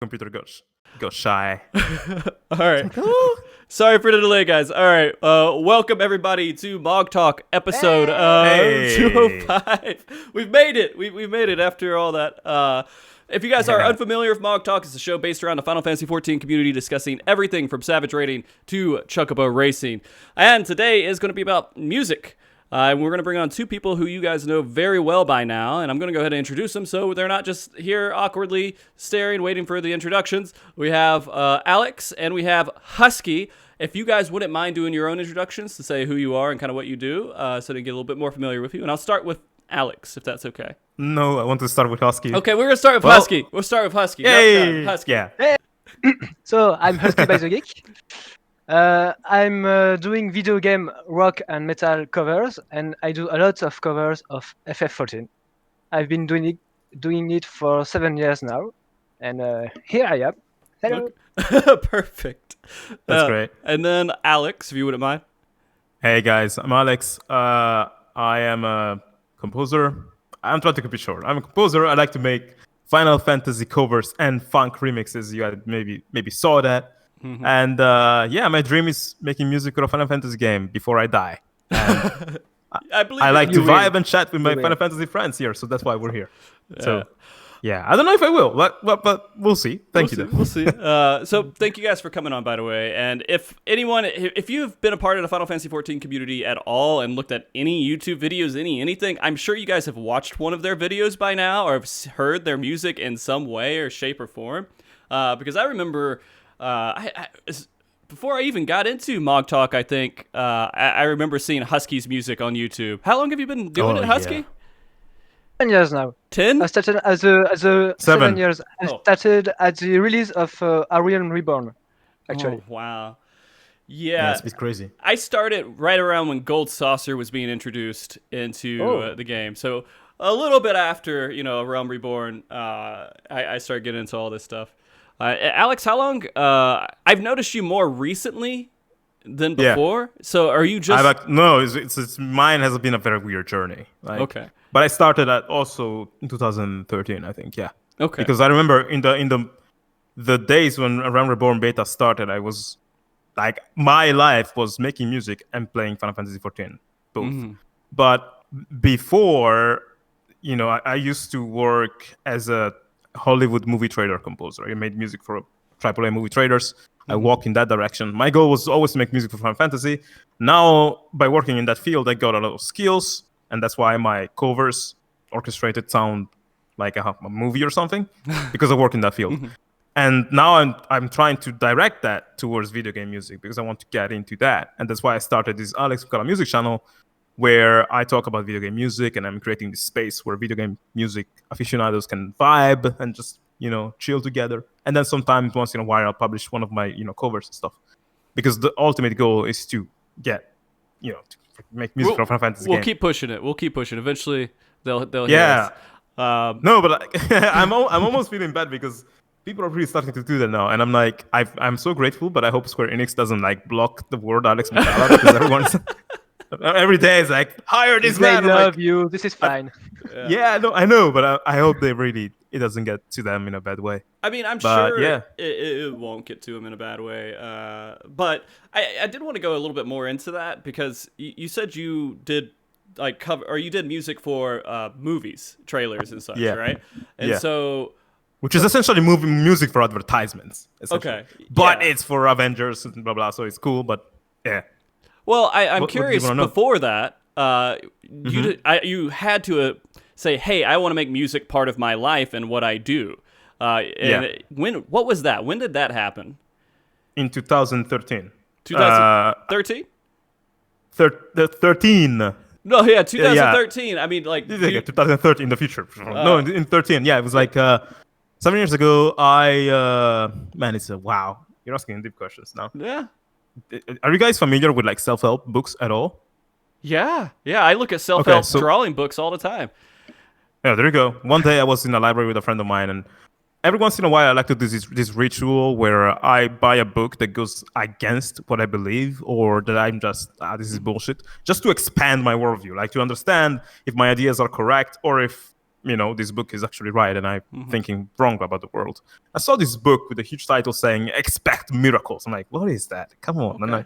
computer got shy. All right. Sorry for the delay, guys. All right. Welcome, everybody, to MogTalk episode 205. We've made it. We've made it after all that. If you guys are unfamiliar with MogTalk, it's a show based around the Final Fantasy XIV community discussing everything from Savage Raiding to Chocobo Racing. And today is going to be about music. And we're going to bring on two people who you guys know very well by now, and I'm going to go ahead and introduce them so they're not just here awkwardly staring, waiting for the introductions. We have Alex and we have Husky. If you guys wouldn't mind doing your own introductions to say who you are and kind of what you do, so they get a little bit more familiar with you. And I'll start with Alex, if that's okay. No, I want to start with Husky. Okay, we're going to start with Husky. We'll start with Husky. Yay! Husky. Yeah. Hey. So, I'm HuskybytheGeek. I'm doing video game rock and metal covers, and I do a lot of covers of FF14. I've been doing it for 7 years now, and here I am. Hello. Perfect. That's great. And then Alex, if you wouldn't mind. Hey guys, I'm Alex. I am a composer. I'm trying to keep it short. I'm a composer. I like to make Final Fantasy covers and funk remixes. You maybe saw that. Mm-hmm. And my dream is making music for a Final Fantasy game before I die. And I like to vibe and chat with my Final Fantasy friends here, so that's why we're here. Yeah. So, yeah, I don't know if I will, but we'll see. Thank you. We'll see. So thank you guys for coming on, by the way. And if you've been a part of the Final Fantasy XIV community at all and looked at any YouTube videos, anything, I'm sure you guys have watched one of their videos by now or have heard their music in some way or shape or form. Because I remember... before I even got into MogTalk, I think I remember seeing Husky's music on YouTube. How long have you been doing it, Husky? Yeah. 10 years now. 10? I started as a 7 years. I started at the release of Arion Reborn, actually. Oh, wow. Yeah, it's crazy. I started right around when Gold Saucer was being introduced into the game. So a little bit after, Realm Reborn, I started getting into all this stuff. Alex, how long? I've noticed you more recently than before. Yeah. So are you just? No, it's mine has been a very weird journey. Okay. But I started also in 2013, I think. Yeah. Okay. Because I remember in the days when Realm Reborn beta started, I was like, my life was making music and playing Final Fantasy XIV, both. Mm-hmm. But before, I used to work as a Hollywood movie trailer composer. I made music for AAA movie trailers. Mm-hmm. I walked in that direction. My goal was always to make music for Final Fantasy. Now, by working in that field, I got a lot of skills, and that's why my covers orchestrated sound like a movie or something, because I work in that field. Mm-hmm. And now I'm trying to direct that towards video game music because I want to get into that. And that's why I started this Alex Moukala music channel, where I talk about video game music, and I'm creating this space where video game music aficionados can vibe and just, chill together. And then sometimes once in a while I'll publish one of my, covers and stuff. Because the ultimate goal is to get, to make music for Final Fantasy We'll keep pushing it. Eventually they'll hear us. No, but I'm almost feeling bad because people are really starting to do that now. And I'm like, I'm so grateful, but I hope Square Enix doesn't block the word Alex Moukala because everyone's... Every day is like, hire this man. They love you. This is fine. Yeah, no, I know, but I hope it doesn't get to them in a bad way. I mean, I'm sure it won't get to them in a bad way. But I did want to go a little bit more into that because you said you did you did music for movies, trailers and such, right? And so... Which is essentially music for advertisements. Okay. But it's for Avengers and blah, blah, so it's cool, but yeah. Well, I'm curious, before that, you had to say, hey, I want to make music part of my life and what I do. What was that? When did that happen? In 2013. 2013? 13. No, yeah, 2013. I mean, 2013 in the future. No, in 13. Yeah, it was 7 years ago. Wow. You're asking deep questions now. Yeah. Are you guys familiar with self-help books at all? Yeah. I look at self-help drawing books all the time. Yeah, there you go. One day I was in a library with a friend of mine, and every once in a while I like to do this ritual where I buy a book that goes against what I believe, or that I'm just this is bullshit, just to expand my worldview, to understand if my ideas are correct or if this book is actually right and I'm thinking wrong about the world. I saw this book with a huge title saying "Expect Miracles." I'm like, what is that? Come on. Okay. And I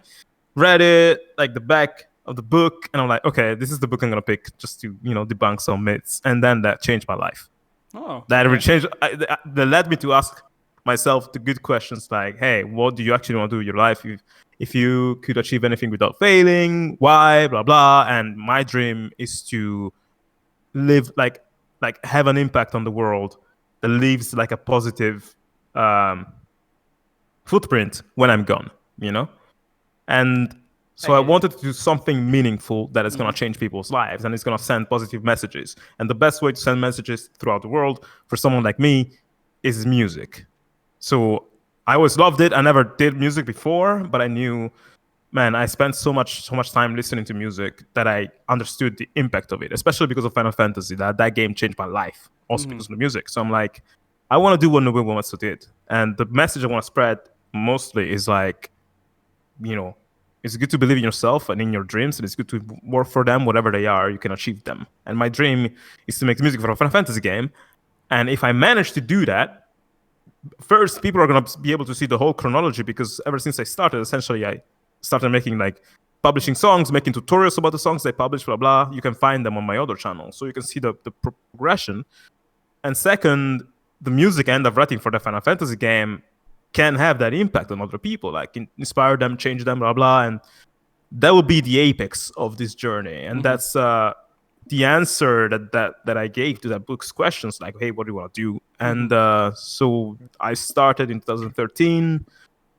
read it, like the back of the book, and I'm like, okay, this is the book I'm gonna pick just to debunk some myths. And then that changed my life. Oh, that okay. really changed. That led me to ask myself the good questions like, hey, what do you actually want to do with your life? If you could achieve anything without failing, why? Blah blah. And my dream is to live like have an impact on the world that leaves like a positive footprint when I'm gone. And so I wanted to do something meaningful that is going to change people's lives and it's going to send positive messages. And the best way to send messages throughout the world for someone like me is music. So I always loved it. I never did music before, but I knew, man, I spent so much time listening to music that I understood the impact of it, especially because of Final Fantasy. That game changed my life, also because of the music. So I'm like, I want to do what Nobuo Uematsu did. And the message I want to spread mostly is like, it's good to believe in yourself and in your dreams, and it's good to work for them, whatever they are, you can achieve them. And my dream is to make music for a Final Fantasy game. And if I manage to do that, first, people are going to be able to see the whole chronology, because ever since I started, essentially, I started making publishing songs, making tutorials about the songs I publish, blah, blah. You can find them on my other channel. So you can see the progression. And second, the music I end up writing for the Final Fantasy game can have that impact on other people, like inspire them, change them, blah, blah. And that will be the apex of this journey. And that's the answer that I gave to that book's questions, like, hey, what do you want to do? And so I started in 2013.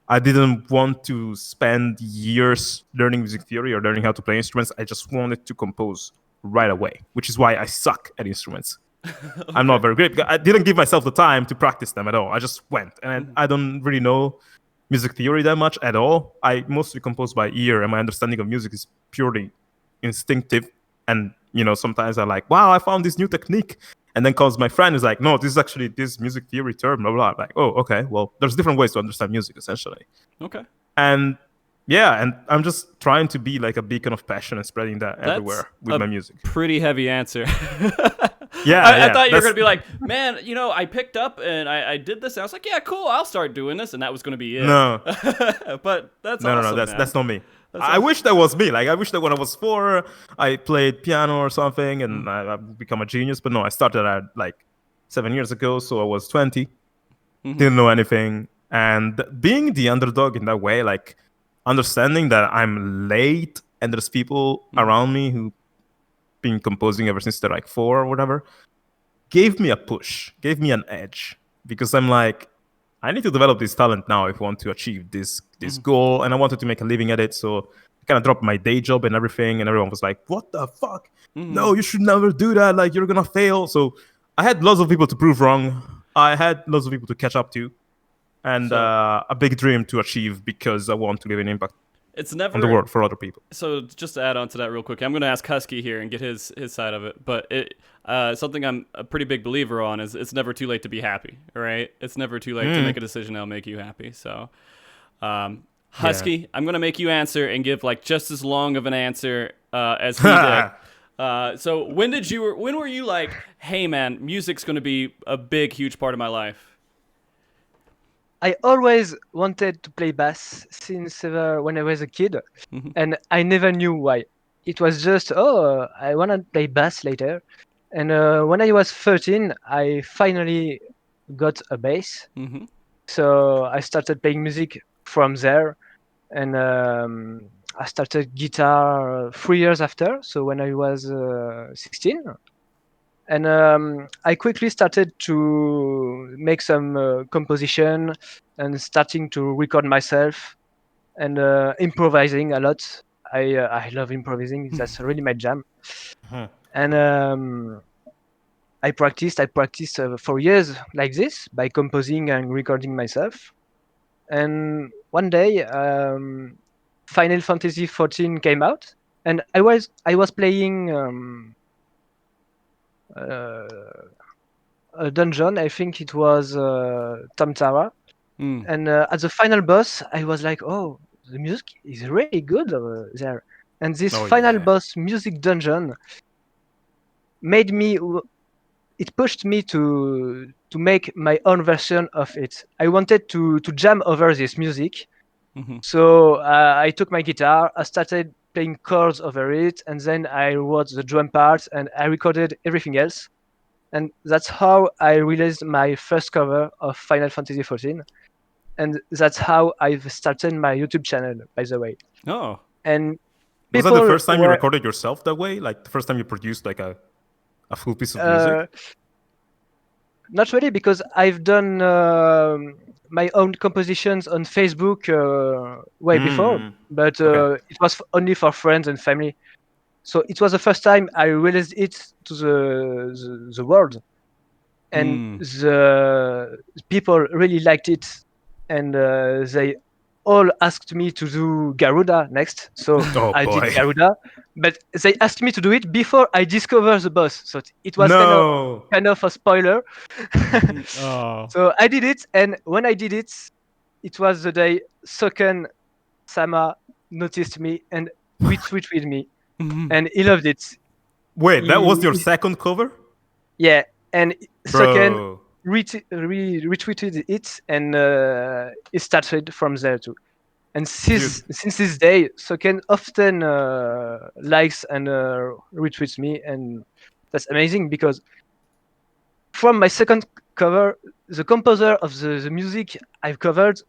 I didn't want to spend years learning music theory or learning how to play instruments. I just wanted to compose right away, which is why I suck at instruments. Okay. I'm not very great. I didn't give myself the time to practice them at all. I just went. And I don't really know music theory that much at all. I mostly compose by ear, and my understanding of music is purely instinctive. And, sometimes I'm like, wow, I found this new technique. And then comes my friend who's like, no, this is actually this music theory term, blah, blah. I'm like, oh, okay. Well, there's different ways to understand music, essentially. Okay. And yeah, and I'm just trying to be like a beacon of passion and spreading that everywhere with my music. Pretty heavy answer. I thought you were going to be like, man, I picked up and I did this. And I was like, yeah, cool, I'll start doing this. And that was going to be it. No. But that's no, awesome, that's not me. That's I wish that was me. Like, I wish that when I was 4, I played piano or something and I become a genius. But no, I started at 7 years ago. So I was 20. Didn't know anything. And being the underdog in that way, like understanding that I'm late and there's people around me who been composing ever since they're 4 or whatever, gave me a push, gave me an edge, because I'm like, I need to develop this talent now if I want to achieve this goal, and I wanted to make a living at it. So I kind of dropped my day job and everything, and everyone was like, what the fuck? No, you should never do that. Like, you're gonna fail. So I had lots of people to prove wrong. I had lots of people to catch up to, and a big dream to achieve, because I want to leave an impact on the world for other people. So just to add on to that real quick, I'm going to ask Husky here and get his side of it. But something I'm a pretty big believer on is it's never too late to be happy, right? It's never too late to make a decision that'll make you happy. So Husky, I'm going to make you answer and give just as long of an answer as he did. So when were you like, hey man, music's going to be a big, huge part of my life? I always wanted to play bass since when I was a kid, and I never knew why. It was just, I want to play bass later. And when I was 13, I finally got a bass. So I started playing music from there, and I started guitar 3 years after, so when I was 16. And I quickly started to make some composition and starting to record myself and improvising a lot. I love improvising. That's really my jam. And I practiced for years like this by composing and recording myself. And one day, Final Fantasy XIV came out, and I was playing a dungeon. I think it was Tamtara. And at the final boss, I was like, oh, the music is really good there. And this final boss music dungeon made me it pushed me to make my own version of it. I wanted to jam over this music. So I took my guitar, I started playing chords over it, and then I wrote the drum parts and I recorded everything else. And that's how I released my first cover of Final Fantasy XIV. And that's how I've started my YouTube channel, by the way. Oh. And was that the first time you recorded yourself that way? Like the first time you produced like a full piece of music? Not really, because I've done my own compositions on Facebook way before, but it was only for friends and family. So it was the first time I released it to the world, and the people really liked it, and they all asked me to do Garuda next. So I did Garuda, but they asked me to do it before I discovered the boss. So it was kind of a spoiler. So I did it, and when I did it, it was the day Soken Sama noticed me and retweeted me, and he loved it. Wait, that was your second cover? Yeah, and Soken retweeted it, and it started from there too. And since this day, Soken often likes and retweets me, and that's amazing because from my second cover, the composer of the music I've covered,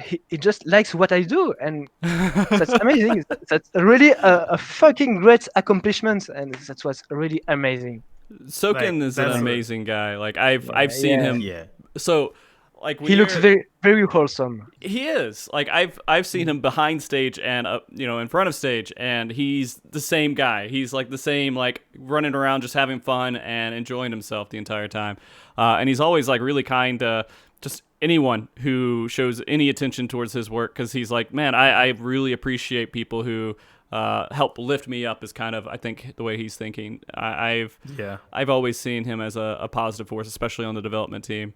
he just likes what I do, and that's amazing. That's really a fucking great accomplishment, and that's what's really amazing. Soken is an amazing guy. Like I've seen him. Yeah. So like he looks very very wholesome. He is. Like I've seen him behind stage and in front of stage, and he's the same guy. He's like the same, like running around just having fun and enjoying himself the entire time. And he's always like really kind to just anyone who shows any attention towards his work, because he's like, man, I really appreciate people who help lift me up, is kind of, I think, the way he's thinking. I've always seen him as a positive force, especially on the development team.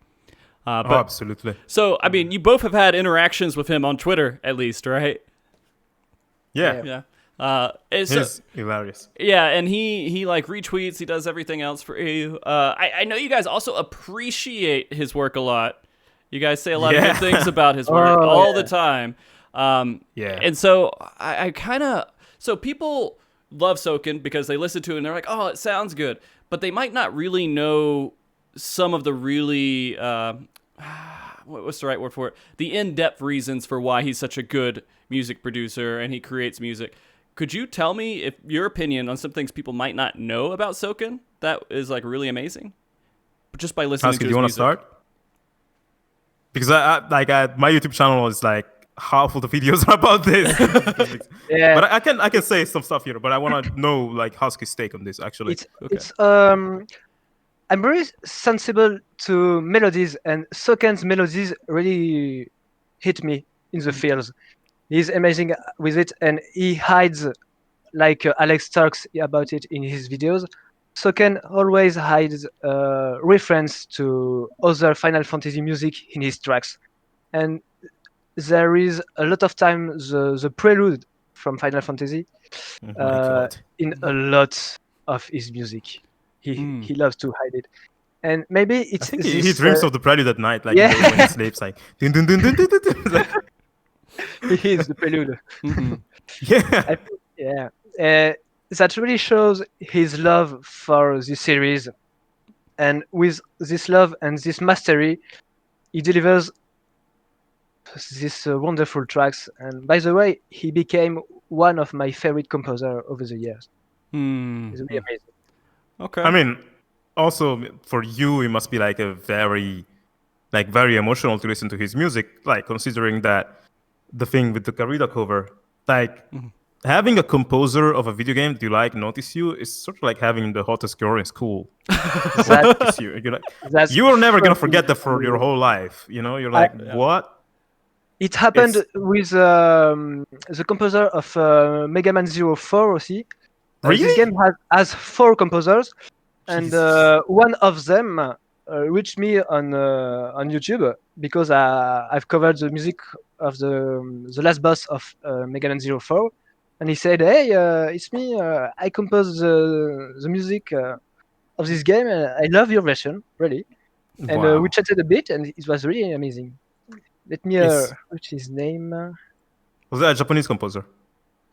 But, absolutely. So, I mean, you both have had interactions with him on Twitter, at least, right? Yeah. He's hilarious. Yeah, and he like retweets, he does everything else for you. I know you guys also appreciate his work a lot. You guys say a lot of good things about his work all the time. And so I kind of... So people love Soken because they listen to it and they're like, oh, it sounds good. But they might not really know some of the really... what's the right word for it? The in-depth reasons for why he's such a good music producer and he creates music. Could you tell me if your opinion on some things people might not know about Soken that is like really amazing? Just by listening Husky, to his do you want to music. start? Because my YouTube channel is like half of the videos are about this. But I can say some stuff here, but I want to know like Husky's take on this actually. I'm very sensible to melodies, and Soken's melodies really hit me in the feels. He's amazing with it, and he hides, like Alex talks about it in his videos. Soken always hides reference to other Final Fantasy music in his tracks, and there is a lot of time the prelude from Final Fantasy in a lot of his music. He loves to hide it, and maybe it's. I think he dreams of the prelude at night, like when he sleeps, like dun, dun, dun, dun, dun, dun, dun. He is the prelude. That really shows his love for this series, and with this love and this mastery, he delivers these wonderful tracks. And by the way, he became one of my favorite composers over the years. It's really amazing. Okay. I mean, also for you, it must be like very emotional to listen to his music. Like considering that the thing with the Garuda cover, like having a composer of a video game that you like notice you is sort of like having the hottest girl in school. You are never gonna forget that for your whole life. You know, you're like, what? It happened with the composer of Mega Man 04 aussi. Really? This game has 4 composers, and one of them reached me on YouTube because I've covered the music of the last boss of Mega Man 04, and he said, "Hey, it's me. I composed the music of this game. I love your version, really. And Wow. we chatted a bit, and it was really amazing. Let me what's his name? Was that a Japanese composer?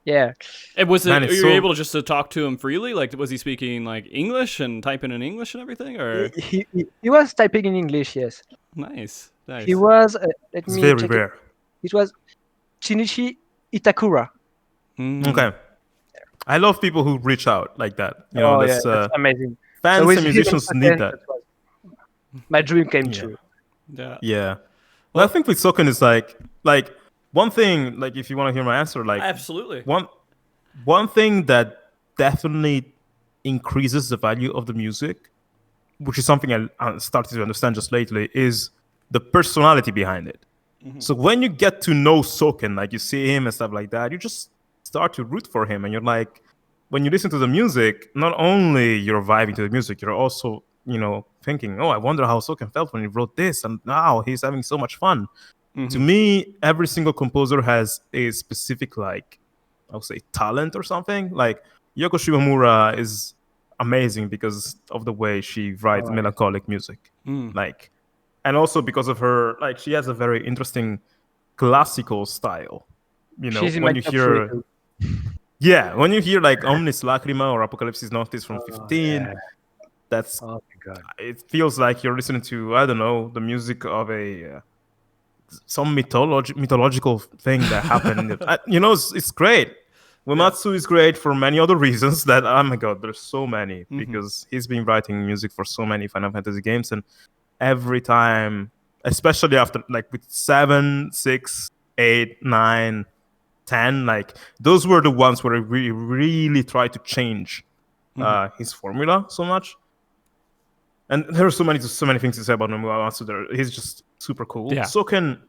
Yeah. And was it? Man, Are it's you so- able just to talk to him freely? Like, was he speaking like English and typing in English and everything? Or He was typing in English, yes. nice. He was. Let It's me very check rare. it was Shinichi Itakura. Okay. I love people who reach out like that. You know, Oh that's, yeah, that's amazing. fans with and him musicians and need Soken, that. was my dream came Yeah. true. Yeah. Yeah. Well, I think with Soken is like one thing. Like, if you want to hear my answer, like Absolutely. one thing that definitely increases the value of the music, which is something I started to understand just lately, is the personality behind it. So when you get to know Soken, like you see him and stuff like that, you just start to root for him, and you're like, when you listen to the music, not only you're vibing to the music, you're also, thinking, oh, I wonder how Soken felt when he wrote this, and now he's having so much fun. To me, every single composer has a specific, like, I would say, talent or something. Like, Yoko Shimomura is amazing because of the way she writes melancholic music. Like, and also because of her, like, she has a very interesting classical style. She's in When my you top three hear, too. yeah, when you hear like Omnis Lacrima or Apocalypsis Noctis from 15, Yeah. that's, Oh my god. it feels like you're listening to, I don't know, the music of a some mythological thing that happened. It's great. Uematsu is great for many other reasons that, oh my god, there's so many, because he's been writing music for so many Final Fantasy games, and every time, especially after, like, with 7, 6, 8, 9, 10, like, those were the ones where we really tried to change his formula so much. And there are so many things to say about Uematsu there. He's just super cool. Yeah. Soken,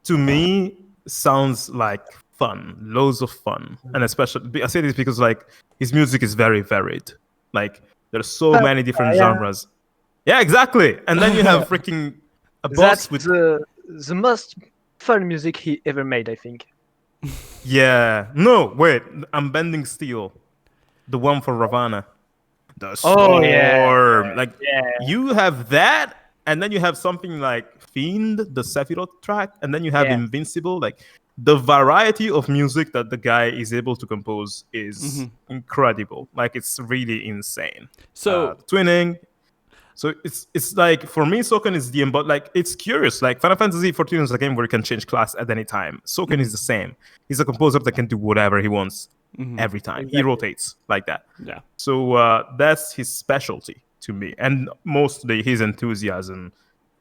to me, sounds like fun, loads of fun. And especially, I say this because, like, his music is very varied. Like, there's so many different genres. Yeah, exactly. And then you have freaking a boss That's with, the most fun music he ever made, I think. yeah. No, wait, I'm Bending Steel, the one for Ravana. The storm. Oh, yeah. Like, Yeah. you have that, and then you have something like Fiend, the Sephiroth track, and then you have Invincible. Like, the variety of music that the guy is able to compose is incredible. Like, it's really insane. So Twinning. So it's like, for me, Soken is like, it's curious. Like, Final Fantasy XIV is a game where you can change class at any time. Soken is the same. He's a composer that can do whatever he wants every time. Exactly. He rotates like that. Yeah. So that's his specialty to me, and mostly his enthusiasm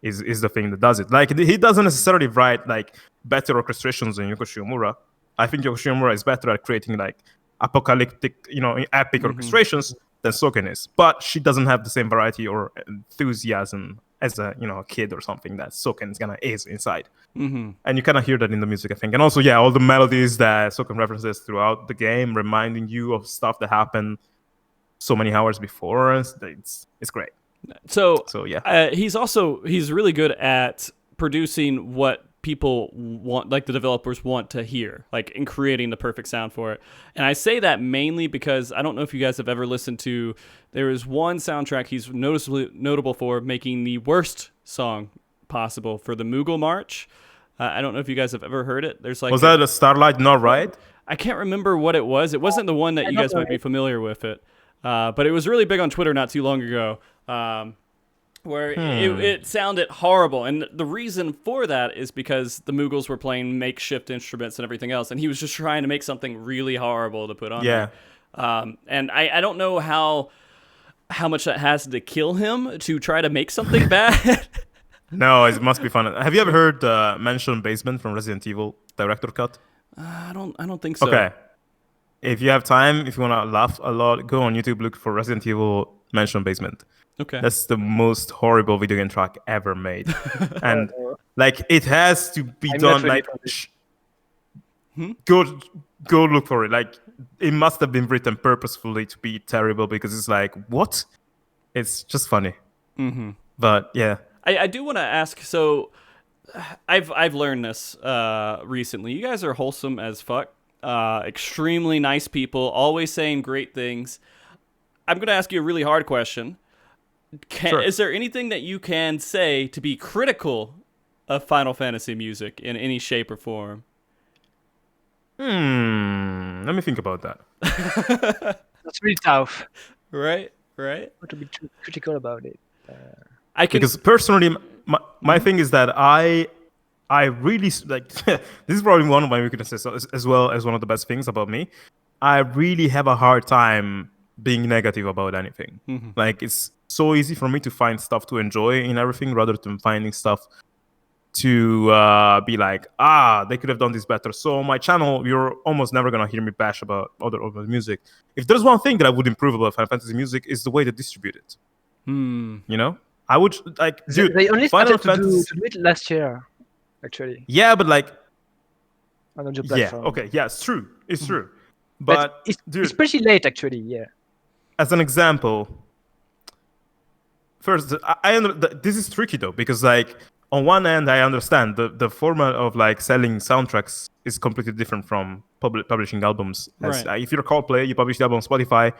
is the thing that does it. Like, he doesn't necessarily write like better orchestrations than Yoko Shimomura. I think Yoko Shimomura is better at creating like apocalyptic, epic orchestrations than Soken is, but she doesn't have the same variety or enthusiasm as a kid or something that Soken is inside. And you kind of hear that in the music, I think. And also, all the melodies that Soken references throughout the game, reminding you of stuff that happened so many hours before. It's great. So yeah, he's really good at producing what people want, like the developers want to hear, like in creating the perfect sound for it. And I say that mainly because I don't know if you guys have ever listened to, there is one soundtrack he's notable for making the worst song possible for the Moogle March. I don't know if you guys have ever heard it. There's like, was that a Starlight Not Right? I can't remember what it was. It wasn't the one that you guys might be familiar with it. But it was really big on Twitter not too long ago, where it sounded horrible. And the reason for that is because the Moogles were playing makeshift instruments and everything else, and he was just trying to make something really horrible to put on there. And I don't know how much that has to kill him to try to make something bad. No, it must be fun. Have you ever heard Mansion Basement from Resident Evil Director Cut? I don't think so. Okay. If you have time, if you want to laugh a lot, go on YouTube, look for Resident Evil Mansion Basement. Okay. That's the most horrible video game track ever made. And like, it has to be done like go look for it. Like, it must have been written purposefully to be terrible, because it's like, what? It's just funny. But yeah. I do want to ask, so I've learned this recently. You guys are wholesome as fuck. Extremely nice people, always saying great things. I'm gonna ask you a really hard question. Sure. Is there anything that you can say to be critical of Final Fantasy music in any shape or form? Let me think about that. That's really tough. Right. Not to be too critical about it. Because personally, my thing is that I really like. This is probably one of my weaknesses as well as one of the best things about me. I really have a hard time being negative about anything. Like, it's so easy for me to find stuff to enjoy in everything rather than finding stuff to be like, they could have done this better. So on my channel, you're almost never gonna hear me bash about other music. If there's one thing that I would improve about Final Fantasy music, is the way they distribute it. You know, I would like, dude. They only Final started Fantasy... to do it last year, actually. Yeah, but like, On the platform. yeah, okay, yeah, it's true, true. But it's pretty late, actually. Yeah. As an example, first, this is tricky though, because like, on one end, I understand the format of like selling soundtracks is completely different from publishing albums. If you're Coldplay, you publish the album on Spotify.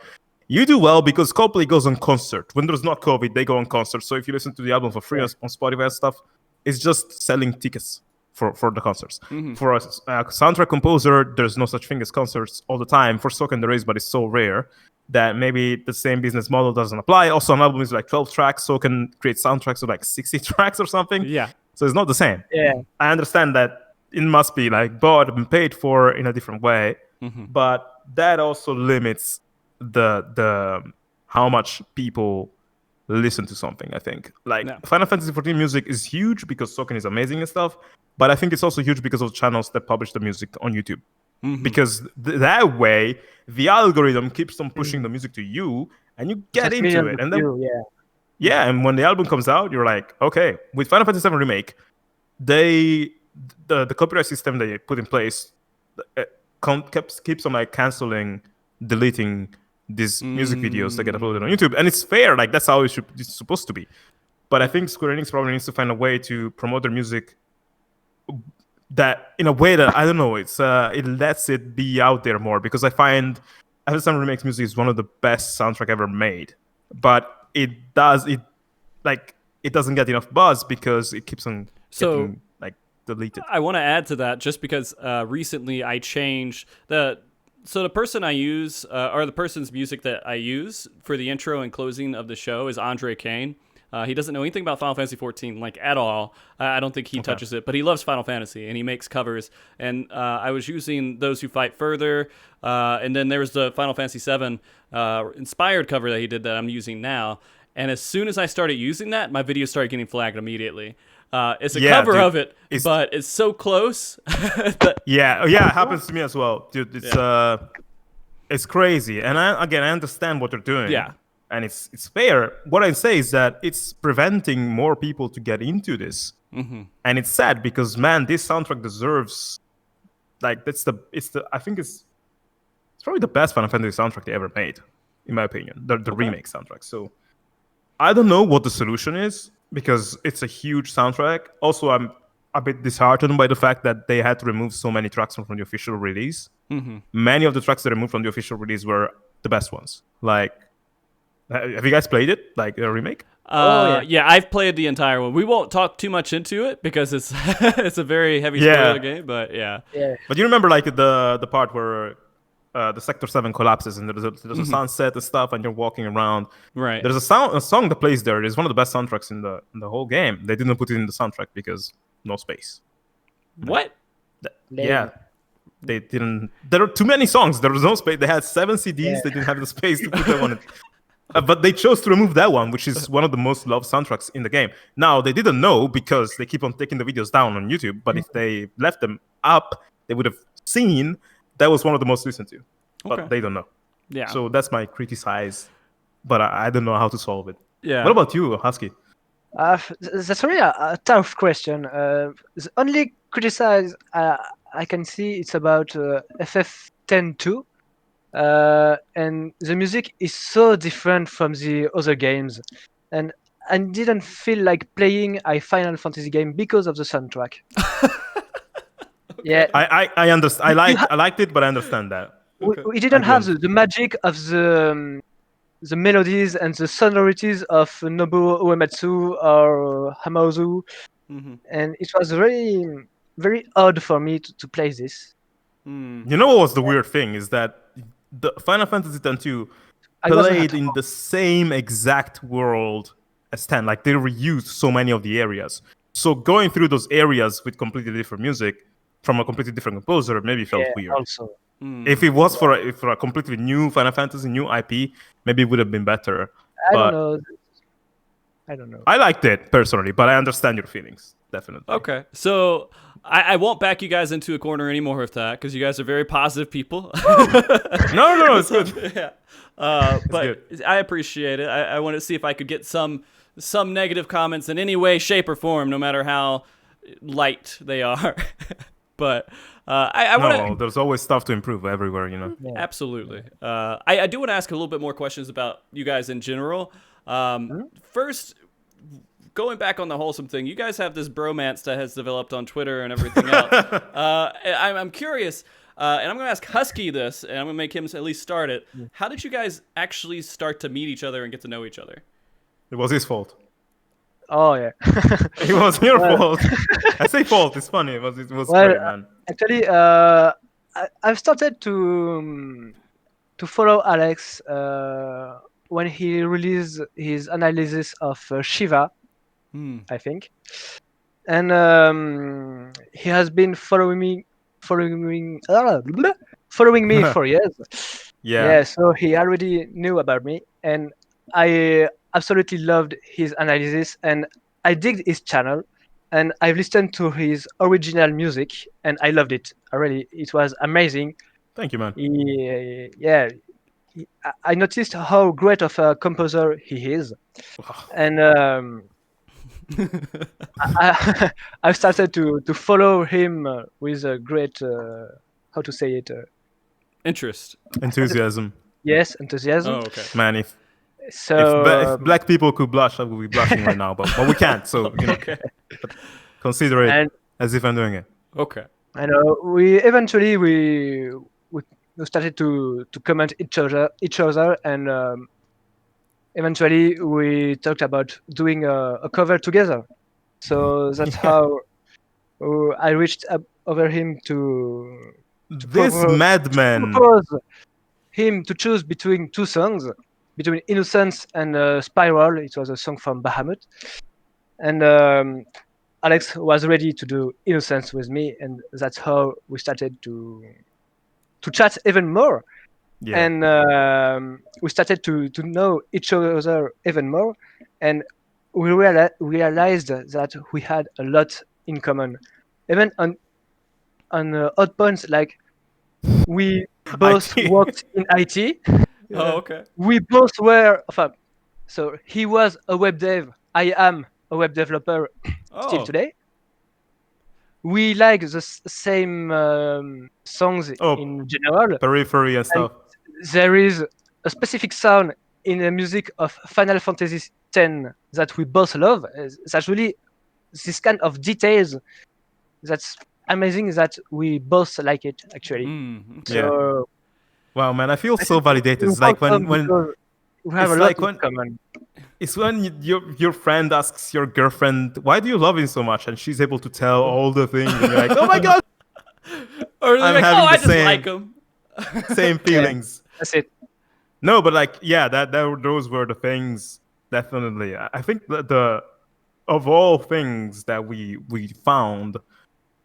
You do well because Coldplay goes on concert. When there's not COVID, they go on concert. So if you listen to the album for free on Spotify and stuff, it's just selling tickets for the concerts. For a soundtrack composer, there's no such thing as concerts all the time. For Soken there is, but it's so rare that maybe the same business model doesn't apply. Also, an album is like 12 tracks, so can create soundtracks of like 60 tracks or something. Yeah. So it's not the same. Yeah. I understand that it must be like bought and paid for in a different way, but that also limits the how much people listen to something. I think Final Fantasy XIV music is huge because Soken is amazing and stuff, but I think it's also huge because of channels that publish the music on YouTube. Because that way the algorithm keeps on pushing the music to you and you get into it, and then and when the album comes out, you're like, okay. With Final Fantasy VII Remake, the copyright system they put in place keeps on like canceling, deleting these music videos that get uploaded on YouTube, and it's fair. Like, that's how it's supposed to be. But I think Square Enix probably needs to find a way to promote their music that in a way that, I don't know, it lets it be out there more, because I find FF7 Remix music is one of the best soundtrack ever made, but it doesn't get enough buzz because it keeps on getting like deleted. I want to add to that, just because recently I changed the person I use, or the person's music that I use for the intro and closing of the show, is Andre Kane. He doesn't know anything about Final Fantasy XIV, like, at all. I don't think he touches it, but he loves Final Fantasy, and he makes covers. And I was using Those Who Fight Further, and then there was the Final Fantasy VII inspired cover that he did that I'm using now. And as soon as I started using that, my videos started getting flagged immediately. It's a cover of it, but it's so close. It happens to me as well, dude. It's crazy, and I understand what they're doing. Yeah. And it's fair. What I say is that it's preventing more people to get into this, and it's sad because, man, this soundtrack deserves, like, I think it's probably the best Final Fantasy soundtrack they ever made, in my opinion. The remake soundtrack. So I don't know what the solution is, because it's a huge soundtrack. Also, I'm a bit disheartened by the fact that they had to remove so many tracks from the official release. Many of the tracks they removed from the official release were the best ones. Like, have you guys played it, like a remake? Yeah, I've played the entire one. We won't talk too much into it because it's it's a very heavy spoiler game. But yeah. But you remember, like, the part where the Sector 7 collapses and there's a sunset and stuff, and you're walking around. Right. There's a song that plays there. It's one of the best soundtracks in the whole game. They didn't put it in the soundtrack because no space. What? Yeah. They didn't. There are too many songs. There was no space. They had 7 CDs. They didn't have the space to put them on it. But they chose to remove that one, which is one of the most loved soundtracks in the game. Now, they didn't know because they keep on taking the videos down on YouTube. But if they left them up, they would have seen that was one of the most listened to. But they don't know. Yeah. So that's my criticize. But I don't know how to solve it. Yeah. What about you, Husky? That's really a tough question. The only criticize I can see it's about FF10-2. And the music is so different from the other games, and I didn't feel like playing a Final Fantasy game because of the soundtrack. Yeah, I understand. I liked it, but I understand that. We didn't have the magic of the the melodies and the sonorities of Nobuo Uematsu or Hamauzu, and it was very very odd for me to play this. You know what was the weird thing is that the Final Fantasy X-2 I wasn't played at in home. the same exact world as 10. Like they reused so many of the areas. So going through those areas with completely different music from a completely different composer maybe felt weird. Also. If it was for a completely new Final Fantasy, new IP, maybe it would have been better. I But don't know. I liked it personally, but I understand your feelings. Definitely. Okay, so I won't back you guys into a corner anymore with that because you guys are very positive people. No, it's good. Yeah, but good. I appreciate it. I want to see if I could get some negative comments in any way, shape, or form, no matter how light they are. But I want to. No, there's always stuff to improve everywhere, Yeah. Absolutely. I do want to ask a little bit more questions about you guys in general. First, going back on the wholesome thing, you guys have this bromance that has developed on Twitter and everything else. I'm curious, and I'm going to ask Husky this, and I'm going to make him at least start it. How did you guys actually start to meet each other and get to know each other? It was his fault. Oh yeah. It was your fault. I say fault. It's funny. It was great, man. Actually, I've started to follow Alex when he released his analysis of Shiva, I think, and he has been following me for years. Yeah. So he already knew about me, and I absolutely loved his analysis, and I digged his channel, and I've listened to his original music, and I loved it. Really, it was amazing. Thank you, man. I noticed how great of a composer he is, and I've started to follow him with a great how to say it interest, enthusiasm. Yes, enthusiasm. Oh, okay. Man, if black people could blush, I would be blushing right now, but we can't. So Okay. Consider it as if I'm doing it. Okay. I know. We eventually we started to comment each other, and eventually we talked about doing a cover together. So that's how I reached up over him to madman. propose him to choose between two songs, between Innocence and Spiral. It was a song from Bahamut, and Alex was ready to do Innocence with me, and that's how we started to chat even more. Yeah. And we started to know each other even more, and we realized that we had a lot in common, even on odd points, like we both worked in IT. Oh, okay. We both were. So he was a web dev. I am a web developer still today. We like the same songs in general. Periphery and stuff. There is a specific sound in the music of Final Fantasy X that we both love. That's really this kind of details. That's amazing that we both like it, actually. Okay. So, wow, man, I feel so validated. It's like when we have a lot in common. It's when your friend asks your girlfriend, "Why do you love him so much?" and she's able to tell all the things, and you're like, "Oh my god!" Or I'm like, "Oh, I just like him." Same feelings. Yeah, that's it. No, but like, yeah, those were the things. Definitely, I think that of all things that we found,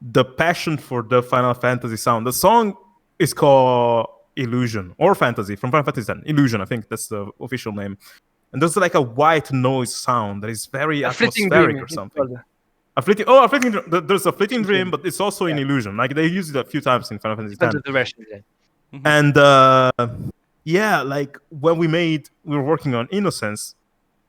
the passion for the Final Fantasy sound. The song is called Illusion or Fantasy from Final Fantasy X. Illusion, I think that's the official name. And there's like a white noise sound that is very atmospheric or something. There's a fleeting dream, but it's also in Illusion. Like they used it a few times in Final Fantasy X. And like when we were working on Innocence,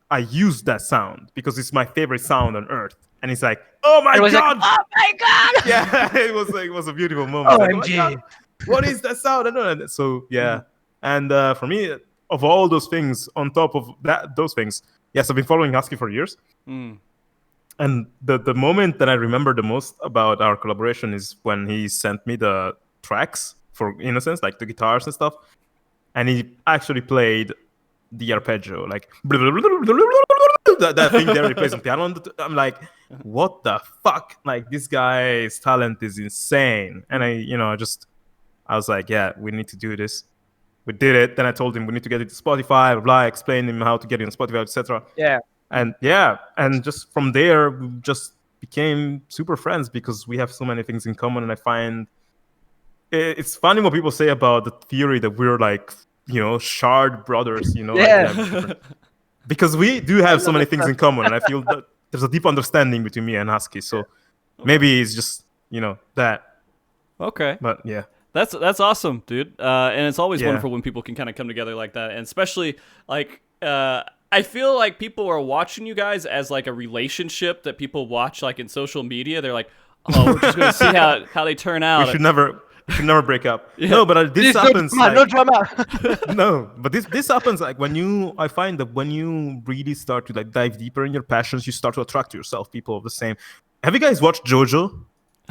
I used that sound because it's my favorite sound on earth. And it's like, oh my god! Like, oh my god! Yeah, it was a beautiful moment. OMG. Like, oh my god, what is that sound? I don't know. So yeah, and for me, of all those things, on top of those things, yes, I've been following Husky for years. And the moment that I remember the most about our collaboration is when he sent me the tracks for Innocence, like the guitars and stuff, and he actually played the arpeggio, like that thing there he plays on piano. I'm like, what the fuck? Like, this guy's talent is insane. And I was like, yeah, we need to do this. We did it. Then I told him we need to get it to Spotify, blah, blah, explain him how to get it on Spotify, etc. Yeah. And just from there, we just became super friends because we have so many things in common. And I find it's funny what people say about the theory that we're like, shard brothers, Yeah. like, because we do have so many things in common. And I feel that there's a deep understanding between me and Husky. So maybe it's just, that. Okay. But yeah. That's awesome, dude. And it's always wonderful when people can kind of come together like that, and especially like I feel like people are watching you guys as like a relationship that people watch like in social media. They're like, oh, we're just gonna see how they turn out. We should never break up. Yeah. No, but this happens. No drama. No, but this happens like I find that when you really start to like dive deeper in your passions, you start to attract to yourself people of the same. Have you guys watched JoJo?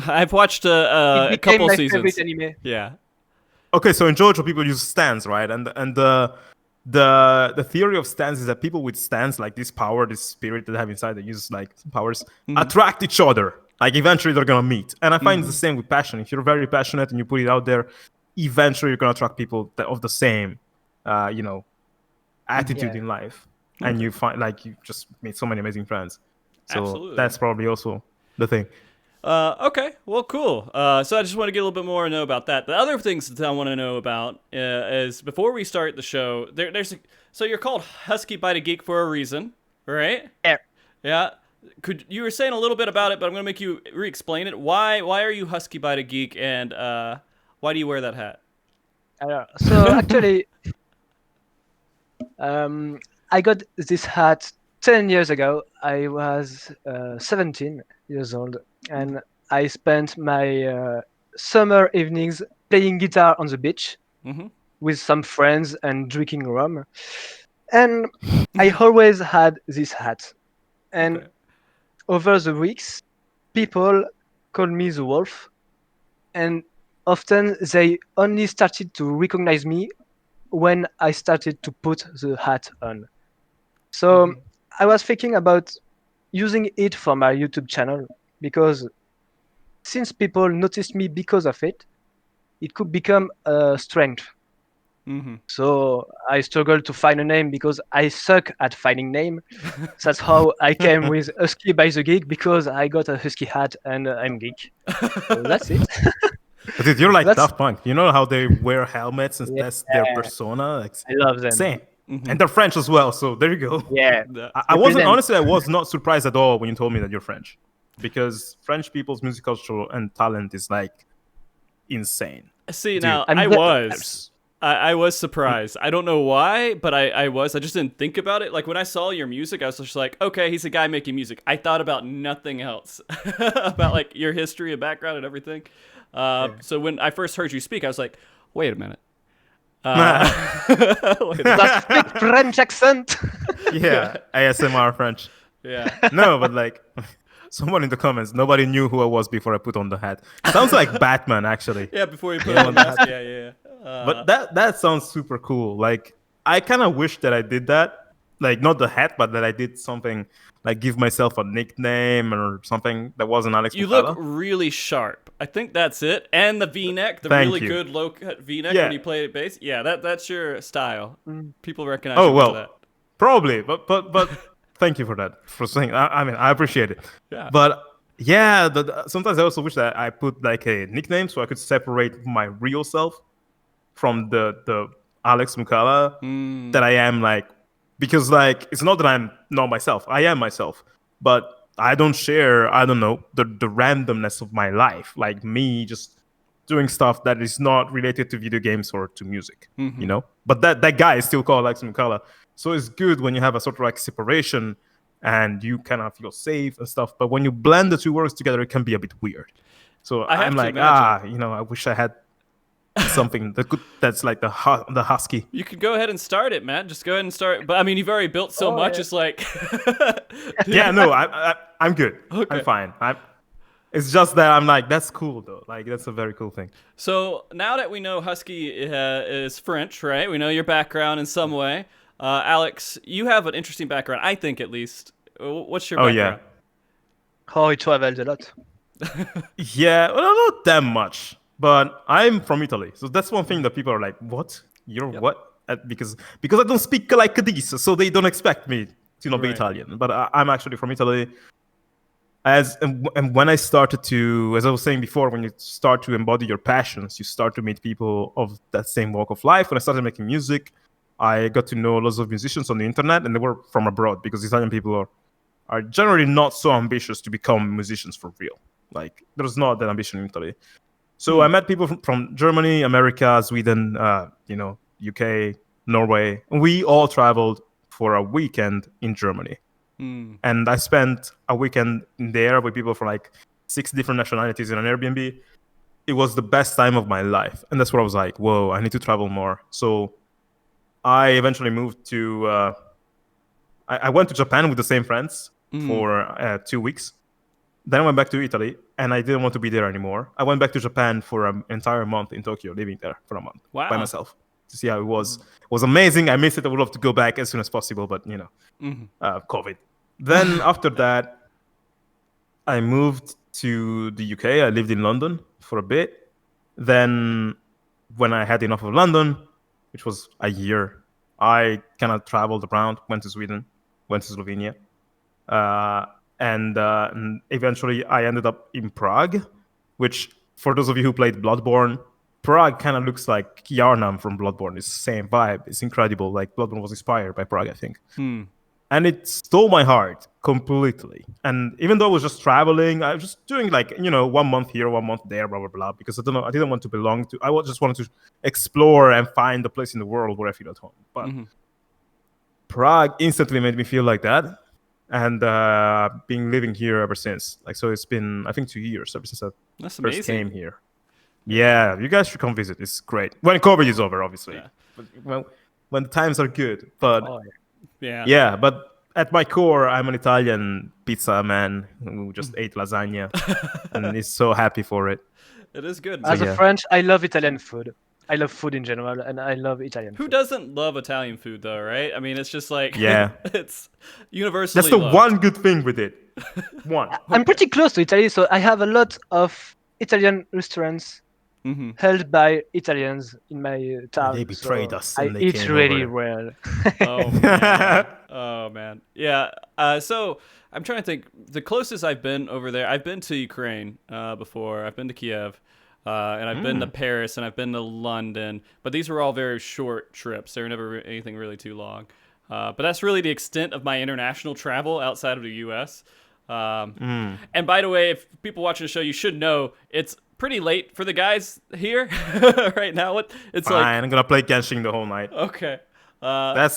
I've watched a couple my seasons. favorite anime. Yeah. Okay, so in JoJo, people use stands, right? And the theory of stands is that people with stands, like this power, this spirit that they have inside, that use like powers, attract each other. Like eventually they're gonna meet. And I find it's the same with passion. If you're very passionate and you put it out there, eventually you're gonna attract people of the same, attitude in life. Okay. And you find like you just made so many amazing friends. So Absolutely. That's probably also the thing. Okay, well, cool. So I just want to get a little bit more to know about that. The other things that I want to know about is before we start the show, so you're called HuskybytheGeek for a reason, right? Yeah. Yeah. You were saying a little bit about it, but I'm going to make you re-explain it. Why are you HuskybytheGeek, and why do you wear that hat? So actually, I got this hat 10 years ago. I was 17 years old, and I spent my summer evenings playing guitar on the beach with some friends and drinking rum. And I always had this hat. And over the weeks, people called me the wolf. And often they only started to recognize me when I started to put the hat on. So I was thinking about using it for my YouTube channel, because since people noticed me because of it, it could become a strength. So I struggled to find a name because I suck at finding name. That's how I came with HuskybytheGeek, because I got a husky hat and I'm geek. So that's it. But dude, you're like Daft Punk. You know how they wear helmets and that's their persona? Like, I love them. Same. And they're French as well, so there you go. Yeah. I was not surprised at all when you told me that you're French. Because French people's music culture and talent is like insane. See, dude, now I was surprised. I don't know why, but I was. I just didn't think about it. Like when I saw your music, I was just like, okay, he's a guy making music. I thought about nothing else about like your history and background and everything. So when I first heard you speak, I was like, wait a minute. That big French accent. Yeah, ASMR French. Yeah. No, but like someone in the comments, nobody knew who I was before I put on the hat. Sounds like Batman, actually. Yeah, before you put on the hat. Yeah. But that sounds super cool. Like I kind of wish that I did that. Like not the hat, but that I did something like give myself a nickname or something that wasn't Alex. You Moukala. look really sharp. I think that's it. And the V-neck, the Thank really you. good low-cut V-neck when you play bass. Yeah, that's your style. People recognize Oh you well, for that. probably. But thank you for that. For saying. I mean, I appreciate it. Yeah. But yeah, sometimes I also wish that I put like a nickname so I could separate my real self from the Alex Moukala that I am, like, because like it's not that I'm not myself. I am myself, but I don't share, I don't know, the randomness of my life, like me just doing stuff that is not related to video games or to music, you know. But that guy is still called Alex Moukala, so it's good when you have a sort of like separation and you kind of feel safe and stuff. But when you blend the two words together, it can be a bit weird. So I'm like, I wish I had something that's like the husky. You could go ahead and start it, man. Just go ahead and start. But I mean, you've already built so much. Yeah. It's like, yeah, no, I'm good. Okay. I'm fine. It's just that I'm like, that's cool though. Like that's a very cool thing. So now that we know Husky is French, right? We know your background in some way. Alex, you have an interesting background, I think, at least. What's your Oh background? Oh, he traveled a lot. Yeah, well, not that much, but I'm from Italy, so that's one thing that people are like, "What? You're what?" Because I don't speak like this, so they don't expect me to not be Right. Italian. But I'm actually from Italy. And when I started to, as I was saying before, when you start to embody your passions, you start to meet people of that same walk of life. When I started making music, I got to know lots of musicians on the internet, and they were from abroad because Italian people are generally not so ambitious to become musicians for real. Like, there's not that ambition in Italy. So I met people from Germany, America, Sweden, UK, Norway. And we all traveled for a weekend in Germany. And I spent a weekend there with people from like 6 different nationalities in an Airbnb. It was the best time of my life. And that's where I was like, whoa, I need to travel more. So I eventually moved to... I went to Japan with the same friends for 2 weeks. Then I went back to Italy, and I didn't want to be there anymore. I went back to Japan for an entire month in Tokyo, living there for a month by myself to see how it was. It was amazing. I miss it. I would love to go back as soon as possible, but, COVID. Then after that, I moved to the UK. I lived in London for a bit. Then when I had enough of London, which was a year, I kind of traveled around, went to Sweden, went to Slovenia. And eventually I ended up in Prague, which, for those of you who played Bloodborne, Prague kind of looks like Yarnam from Bloodborne. It's the same vibe. It's incredible. Like, Bloodborne was inspired by Prague, I think. And it stole my heart completely. And even though I was just traveling, I was just doing 1 month here, 1 month there, blah, blah, blah, because I didn't want to belong to, just wanted to explore and find a place in the world where I feel at home. But Prague instantly made me feel like that. And been living here ever since. So it's been, I think, 2 years ever since I first came here. Yeah, you guys should come visit. It's great. When COVID is over, obviously. Yeah. But, when the times are good. But yeah, but at my core, I'm an Italian pizza man who just ate lasagna and is so happy for it. It is good. As a French, I love Italian food. I love food in general, and I love Italian food. Who doesn't love Italian food, though, right? I mean, it's just like, it's universally That's the loved. one good thing with it. One. I'm pretty close to Italy, so I have a lot of Italian restaurants held by Italians in my town. They betrayed us. I eat really well. Oh, man. Yeah. So I'm trying to think. The closest I've been over there, I've been to Ukraine before. I've been to Kiev. And I've been to Paris and I've been to London, but these were all very short trips. They were never anything really too long. But that's really the extent of my international travel outside of the U.S. And by the way, if people watching the show, you should know it's pretty late for the guys here right now. It's fine, like, I'm gonna play Genshin the whole night. Okay. That's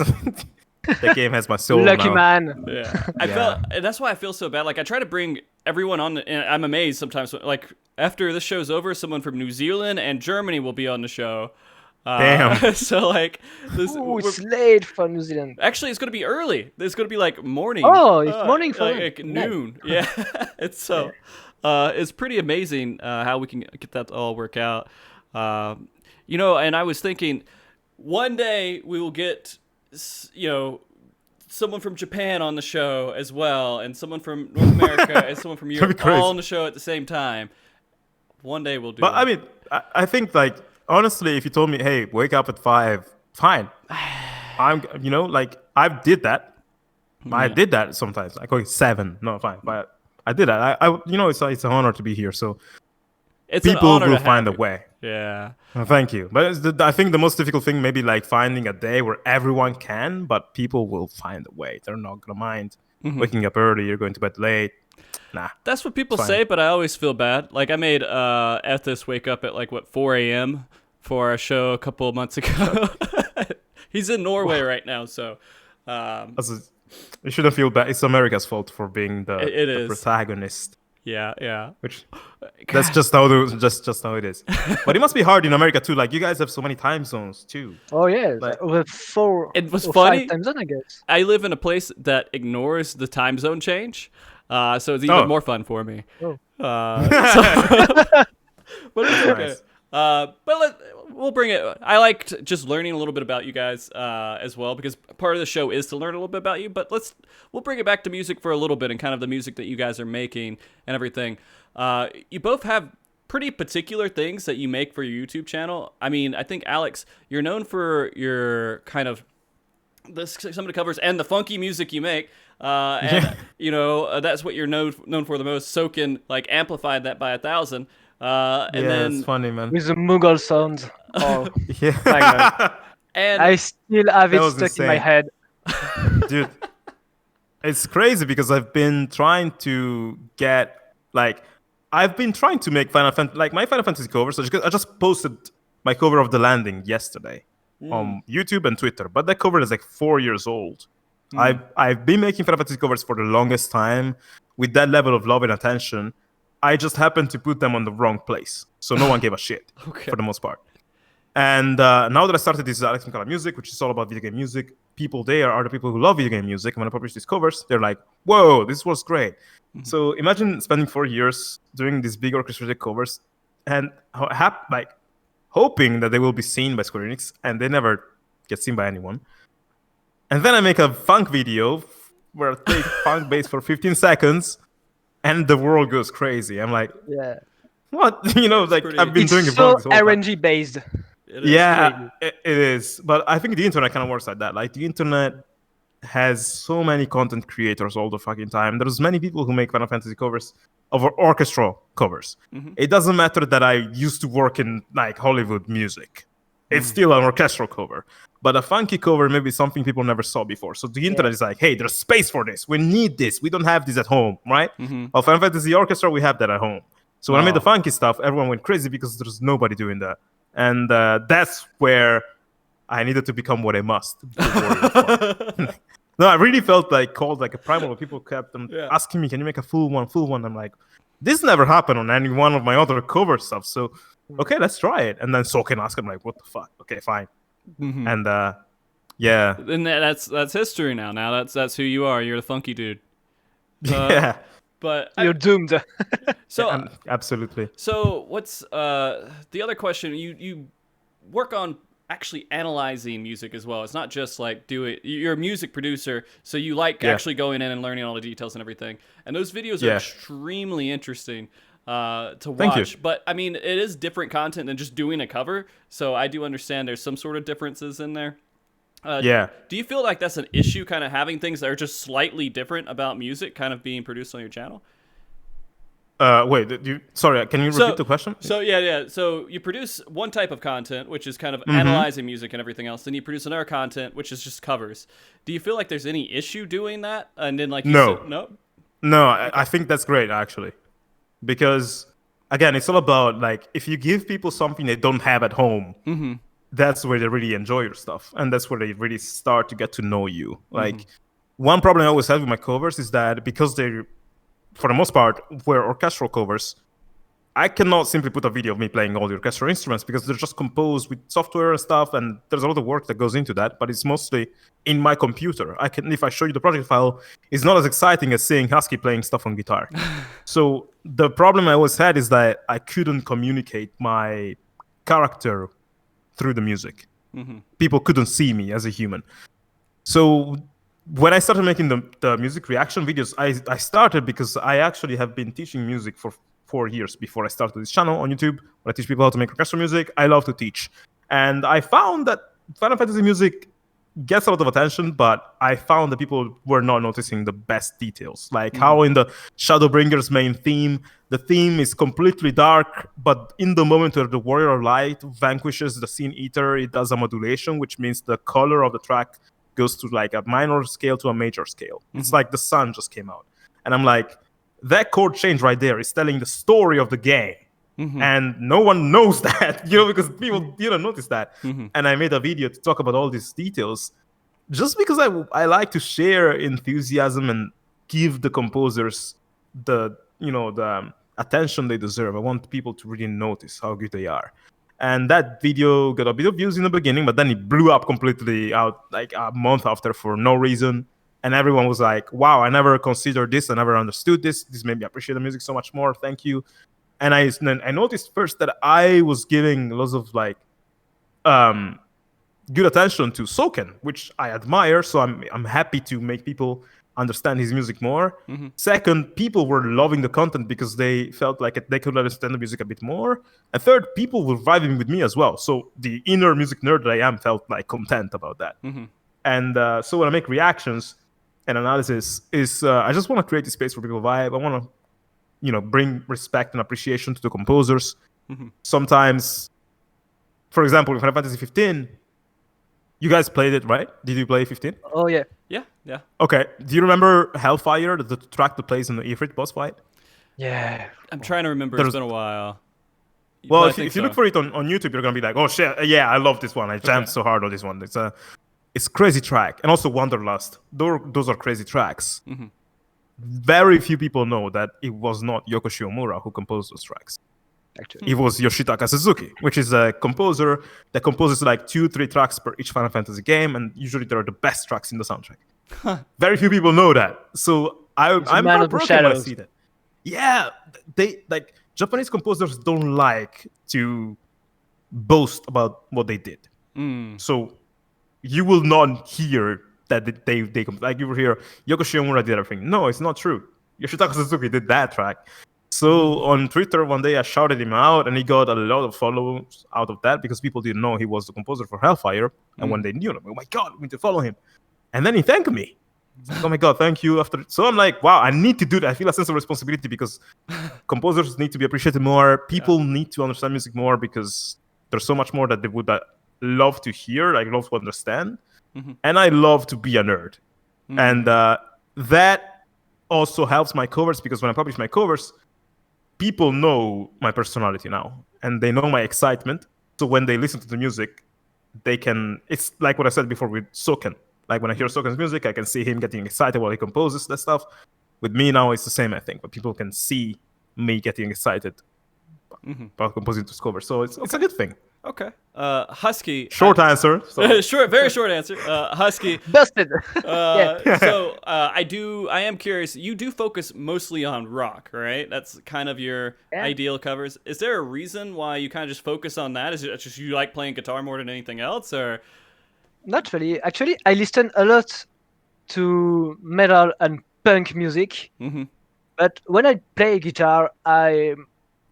that game has my soul. Lucky now. man. Yeah. I felt, and that's why I feel so bad. Like, I try to bring everyone on, and I'm amazed sometimes. Like, after this show's over, someone from New Zealand and Germany will be on the show. Damn. So like, it's late for New Zealand. Actually, it's gonna be early. It's gonna be like morning. Oh, it's morning for like noon. Yeah. It's so. It's pretty amazing how we can get that to all work out. And I was thinking, one day we will get, someone from Japan on the show as well, and someone from North America and someone from Europe all on the show at the same time. One day we'll do. But I mean, I think honestly, if you told me, hey, wake up at 5, fine. I did that. I did that sometimes. I call it 7. No, fine. But I did that. It's an honor to be here. So people will find a way. Yeah. Thank you. But I think the most difficult thing maybe finding a day where everyone can, but people will find a way. They're not gonna mind waking up early. You're going to bed late. Nah. That's what people say, but I always feel bad. Like, I made Ethis wake up at 4 a.m. for a show a couple of months ago. He's in Norway right now, so. You shouldn't feel bad. It's America's fault for being the protagonist. Yeah. Which that's just how it is. But it must be hard in America too. Like, you guys have so many time zones too. Oh yeah, over 4. It was funny. 5 time zone, I guess. I live in a place that ignores the time zone change, so it's even more fun for me. Oh. But it's okay. Nice. But we'll bring it. I liked just learning a little bit about you guys as well, because part of the show is to learn a little bit about you. But we'll bring it back to music for a little bit and kind of the music that you guys are making and everything. You both have pretty particular things that you make for your YouTube channel. I mean, I think Alex, you're known for your kind of some of the covers and the funky music you make. And you know, that's what you're known for the most. Soken like amplified that by 1,000. And then it's funny, man. With the Mughal sound. Oh Yeah. my god. and I still have That it was stuck in my insane. head. Dude, it's crazy because I've been trying to get I've been trying to make Final Fantasy, like my Final Fantasy covers. So I just posted my cover of The Landing yesterday on YouTube and Twitter, but that cover is like 4 years old. I've been making Final Fantasy covers for the longest time with that level of love and attention. I just happened to put them on the wrong place, so no one gave a shit for the most part. And now that I started this Alex Moukala Music, which is all about video game music, people there are the people who love video game music. And when I publish these covers, they're like, whoa, this was great. So imagine spending 4 years doing these big orchestrated covers and hoping that they will be seen by Square Enix, and they never get seen by anyone. And then I make a funk video where I take funk bass for 15 seconds, and the world goes crazy. I'm like, Yeah. what? You know, like pretty- I've been It's doing it so for this whole time. RNG based. Yeah, it is. But I think the internet kind of works like that. Like the internet has so many content creators all the fucking time. There's many people who make Final Fantasy covers of orchestral covers. It doesn't matter that I used to work in like Hollywood music. It's still an orchestral cover. But a funky cover may be something people never saw before. So the internet is like, hey, there's space for this. We need this. We don't have this at home, right? Well, Final Fantasy Orchestra, we have that at home. So when I made the funky stuff, everyone went crazy because there's nobody doing that. And that's where I needed to become what I must. No, I really felt like called like a primal. People kept asking me, can you make a full one? I'm like, this never happened on any one of my other cover stuff. So, okay, let's try it. And then Soken asked, I'm like, what the fuck? Okay, fine. And yeah. And that's history now. Now that's who you are. You're the funky dude. Yeah. But You're doomed. so Absolutely. So what's the other question? You work on actually analyzing music as well. It's not just like you're a music producer, so you like actually going in and learning all the details and everything. And those videos are extremely interesting to watch. Thank you. But I mean, it is different content than just doing a cover. So I do understand there's some sort of differences in there. Do you feel like that's an issue, kind of having things that are just slightly different about music kind of being produced on your channel? Wait, sorry, can you repeat the question? So So you produce one type of content, which is kind of analyzing music and everything else. Then you produce another content, which is just covers. Do you feel like there's any issue doing that? And then No, I think that's great actually, because again, it's all about like if you give people something they don't have at home, that's where they really enjoy your stuff, and that's where they really start to get to know you. Like one problem I always have with my covers is that because they're, for the most part, were orchestral covers, I cannot simply put a video of me playing all the orchestral instruments because they're just composed with software and stuff, and there's a lot of work that goes into that, but it's mostly in my computer. If I show you the project file, it's not as exciting as seeing Husky playing stuff on guitar. So the problem I always had is that I couldn't communicate my character through the music. People couldn't see me as a human. So when I started making the music reaction videos, I started because I actually have been teaching music for 4 years before I started this channel on YouTube, where I teach people how to make orchestral music. I love to teach. And I found that Final Fantasy music gets a lot of attention, but I found that people were not noticing the best details. Like how in the Shadowbringers main theme, the theme is completely dark, but in the moment where the Warrior of Light vanquishes the Scene Eater, it does a modulation, which means the color of the track goes to like a minor scale to a major scale. It's like the sun just came out. And I'm like, that chord change right there is telling the story of the game. And no one knows that, because people didn't notice that. And I made a video to talk about all these details just because I like to share enthusiasm and give the composers the attention they deserve. I want people to really notice how good they are. And that video got a bit of views in the beginning, but then it blew up completely out like a month after for no reason. And everyone was like, wow, I never considered this. I never understood this. This made me appreciate the music so much more. Thank you. And I noticed first that I was giving lots of like good attention to Soken, which I admire. So I'm happy to make people understand his music more. Second, people were loving the content because they felt like they could understand the music a bit more. And third, people were vibing with me as well. So the inner music nerd that I am felt like content about that. And so when I make reactions and analysis, I just want to create a space where people vibe. I want to, bring respect and appreciation to the composers. Sometimes, for example, in Final Fantasy 15, you guys played it, right? Did you play 15? Oh, yeah. Yeah. Okay. Do you remember Hellfire, the track that plays in the Ifrit boss fight? Yeah. I'm trying to remember. It's been a while. Well, if you look for it on YouTube, you're going to be like, oh, shit, yeah, I love this one. I jammed so hard on this one. It's crazy track. And also Wanderlust. Those are crazy tracks. Very few people know that it was not Yoko Shiomura who composed those tracks. Actually, it was Yoshitaka Suzuki, which is a composer that composes like 2-3 tracks per each Final Fantasy game, and usually they are the best tracks in the soundtrack. Very few people know that, so I'm heartbroken when I see that. Yeah, they like Japanese composers don't like to boast about what they did. So you will not hear that they like you will hear Yoko Shiomura did everything. No, it's not true. Yoshitaka Suzuki did that track. So on Twitter one day I shouted him out, and he got a lot of followers out of that because people didn't know he was the composer for Hellfire. And when they knew, I'm like, oh my god, we need to follow him. And then he thanked me. He's like, oh my god, thank you. So I'm like, wow, I need to do that. I feel a sense of responsibility because composers need to be appreciated more. People need to understand music more because there's so much more that they would love to hear, like love to understand. And I love to be a nerd. And that also helps my covers because when I publish my covers, people know my personality now and they know my excitement. So when they listen to the music, it's like what I said before with Soken. Like when I hear Soken's music, I can see him getting excited while he composes that stuff. With me now, it's the same, I think, but people can see me getting excited about composing this cover. So it's a good thing. Okay. Husky. Short answer. Very short answer. Husky. Busted. So I am curious. You do focus mostly on rock, right? That's kind of your ideal covers. Is there a reason why you kind of just focus on that? Is it just you like playing guitar more than anything else, or? Not really. Actually, I listen a lot to metal and punk music. But when I play guitar, I'm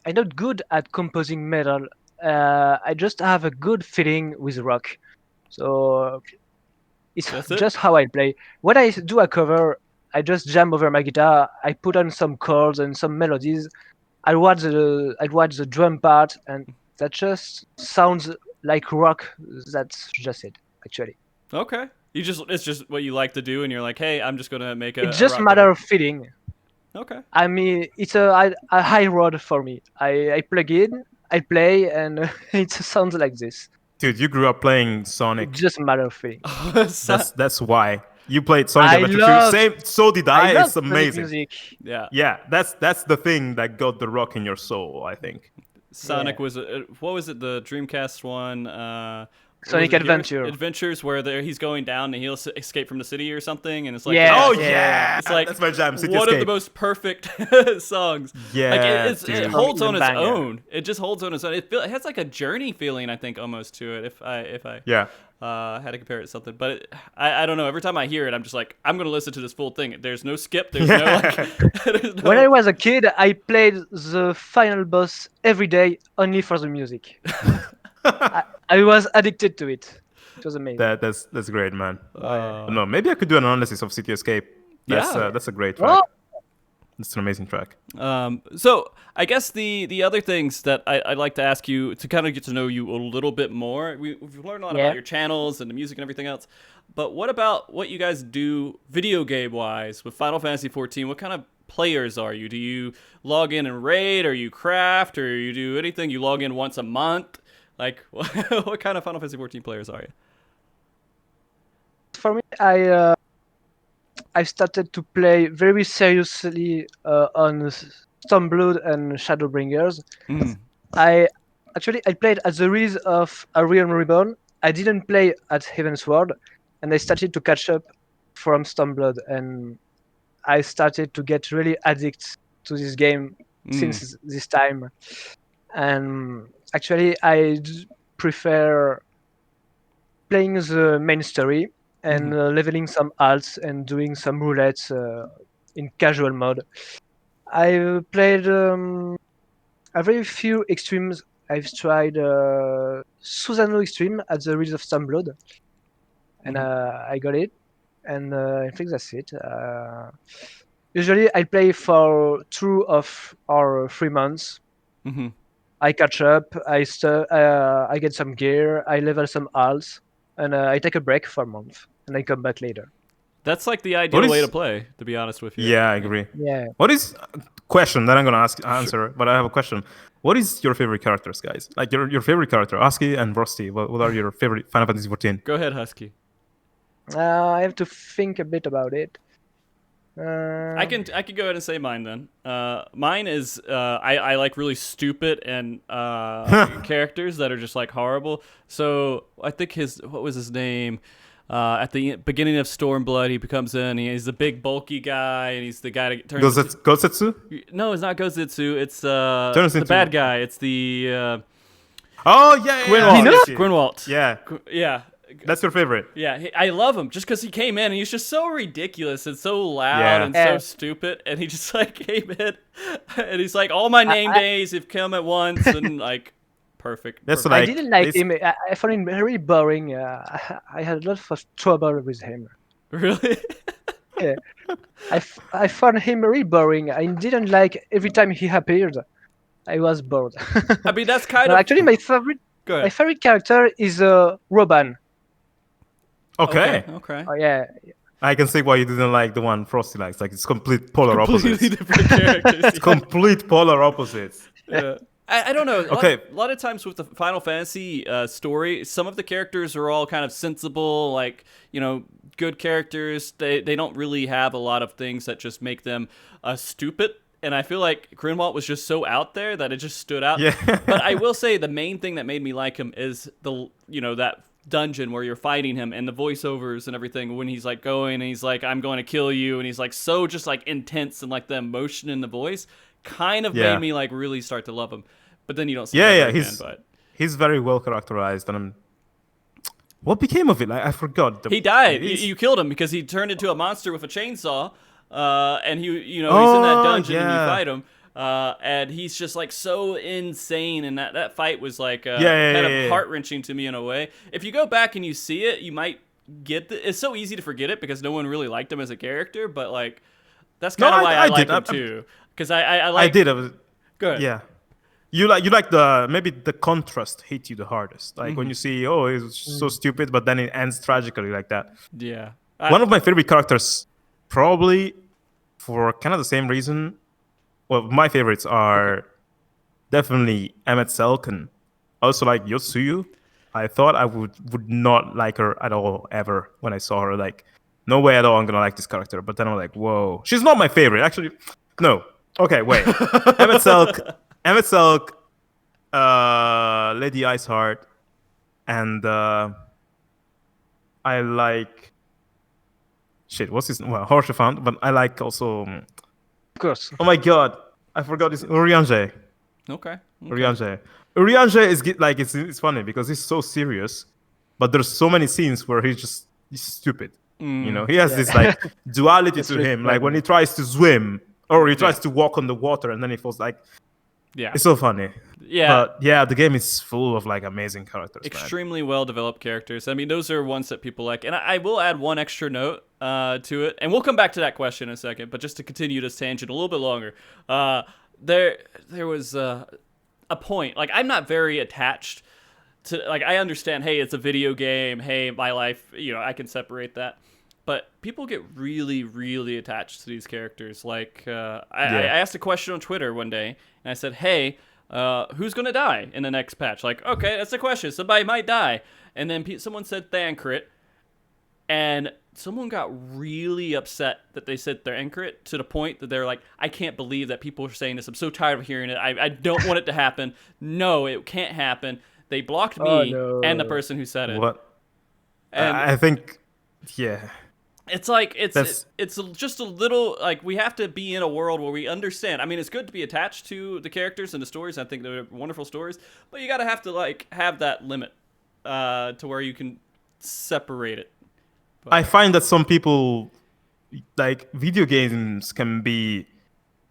not good at composing metal. I just have a good feeling with rock. So it's just how I play. When I do a cover, I just jam over my guitar. I put on some chords and some melodies. I watch the drum part, and that just sounds like rock. That's just it, actually. Okay. It's just what you like to do, and you're like, hey, I'm just gonna make a. It's just a matter of feeling. Okay. I mean, it's a high road for me. I plug in, I play, and it sounds like this. Dude, you grew up playing Sonic. It's just a matter of feeling. That's why you played Sonic Adventure. Same. So did I. It's amazing. Music. Yeah. That's the thing that got the rock in your soul, I think. Sonic was what was it? The Dreamcast one. Sonic Adventures, where he's going down and he'll escape from the city or something, and it's like it's like that's my jam. City one Escape. of the most perfect songs. Yeah, like it holds on its own. It just holds on its own. It has like a journey feeling, I think, almost to it. If I had to compare it to something, but I don't know. Every time I hear it, I'm just like, I'm gonna listen to this full thing. There's no skip. There's no. When I was a kid, I played the final boss every day only for the music. I was addicted to it. It was amazing. That's great, man. No, maybe I could do an analysis of City Escape. That's a great track. It's an amazing track. So I guess the other things that I'd like to ask you to kind of get to know you a little bit more. We've learned a lot about your channels and the music and everything else. But what about what you guys do video game wise with Final Fantasy 14? What kind of players are you? Do you log in and raid, or you craft, or you do anything? You log in once a month? Like, what kind of Final Fantasy 14 players are you? For me, I started to play very seriously on Stormblood and Shadowbringers. I played at the release of A Realm Reborn. I didn't play at Heavensward, and I started to catch up from Stormblood, and I started to get really addicted to this game since this time. And actually, I prefer playing the main story and leveling some alts and doing some roulettes in casual mode. I played a very few extremes. I've tried Susano Extreme at the Ridge of Stormblood, and I got it, and I think that's it. Usually, I play for 2 or 3 months. Mm-hmm. I catch up. I get some gear. I level some alts, and I take a break for a month, and I come back later. That's like the ideal way to play, to be honest with you. Yeah, I agree. Yeah. What is question that I'm gonna answer? But I have a question. What is your favorite characters, guys? Like your favorite character, Husky and Rusty. What are your favorite Final Fantasy 14? Go ahead, Husky. I have to think a bit about it. I can go ahead and say mine then. Mine is I like really stupid and characters that are just like horrible. So I think what was his name? At the beginning of Stormblood, he comes in. He's the big bulky guy, and he's the guy that turns. Gosetsu? No, it's not Gosetsu. It's the bad guy. It's the. Oh yeah, Gwynwalt. Yeah, yeah. That's your favorite. Yeah, I love him just because he came in and he's just so ridiculous and so loud and so stupid, and he just like came in and he's like, all my name days have come at once, and like perfect. That's I didn't like him. I found him very boring. I had a lot of trouble with him. Really? Yeah. I found him very boring. I didn't like every time he appeared. I was bored. I mean, that's kind of actually my favorite character is Roban. Okay. Okay. Oh yeah. I can see why you didn't like the one Frosty likes. Like it's complete polar opposites. Completely different characters. It's complete polar opposites. Yeah. I don't know. Okay. A lot of times with the Final Fantasy story, some of the characters are all kind of sensible, like, good characters. They don't really have a lot of things that just make them stupid. And I feel like Grunwald was just so out there that it just stood out. Yeah. But I will say the main thing that made me like him is that dungeon where you're fighting him and the voiceovers and everything when he's like going and he's like, I'm going to kill you, and he's like so just like intense, and like the emotion in the voice kind of made me like really start to love him. But then you don't see that again. He's very well characterized, and what became of it? Like, I forgot. He died. You killed him because he turned into a monster with a chainsaw, and he's in that dungeon and you fight him. And he's just like so insane, and that fight was like kind of heart-wrenching to me in a way. If you go back and you see it, you might get it's so easy to forget it because no one really liked him as a character, but like that's kind of why I like him too, because I did. Go ahead. Yeah, you like maybe the contrast hit you the hardest, like when you see he's so stupid, but then it ends tragically like that. Yeah, one of my favorite characters, probably for kind of the same reason. Well, my favorites are definitely Emmet Selk and also like Yotsuyu. I thought I would not like her at all ever when I saw her. Like, no way at all I'm gonna like this character. But then I'm like, whoa, she's not my favorite. Actually, no. Okay, wait. Emmet Selk, Lady Iceheart, and I like what's his Haurchefant, but I like also. Of course. Oh my god, I forgot this. Urianger. Okay. Urianger is like it's funny because he's so serious, but there's so many scenes where he's stupid. He has this like duality to him. Like when he tries to swim or he tries to walk on the water and then he falls. Like, it's so funny. Yeah. But the game is full of like amazing characters. Extremely well developed characters. I mean, those are ones that people like. And I will add one extra note to it, and we'll come back to that question in a second. But just to continue this tangent a little bit longer, there was a point. Like, I'm not very attached to. Like, I understand. Hey, it's a video game. Hey, my life. I can separate that. But people get really, really attached to these characters. Like, I asked a question on Twitter one day, and I said, "Hey, who's gonna die in the next patch?" Like, okay, that's a question. Somebody might die, and then someone said Thancred, and someone got really upset that they said Thancred to the point that they're like, "I can't believe that people are saying this. I'm so tired of hearing it. I don't want it to happen. No, it can't happen." They blocked me and the person who said it. What? And I think, yeah. It's like it's just a little like we have to be in a world where we understand. I mean, it's good to be attached to the characters and the stories. I think they're wonderful stories, but you gotta have to like have that limit to where you can separate it. I find that some people, like, video games can be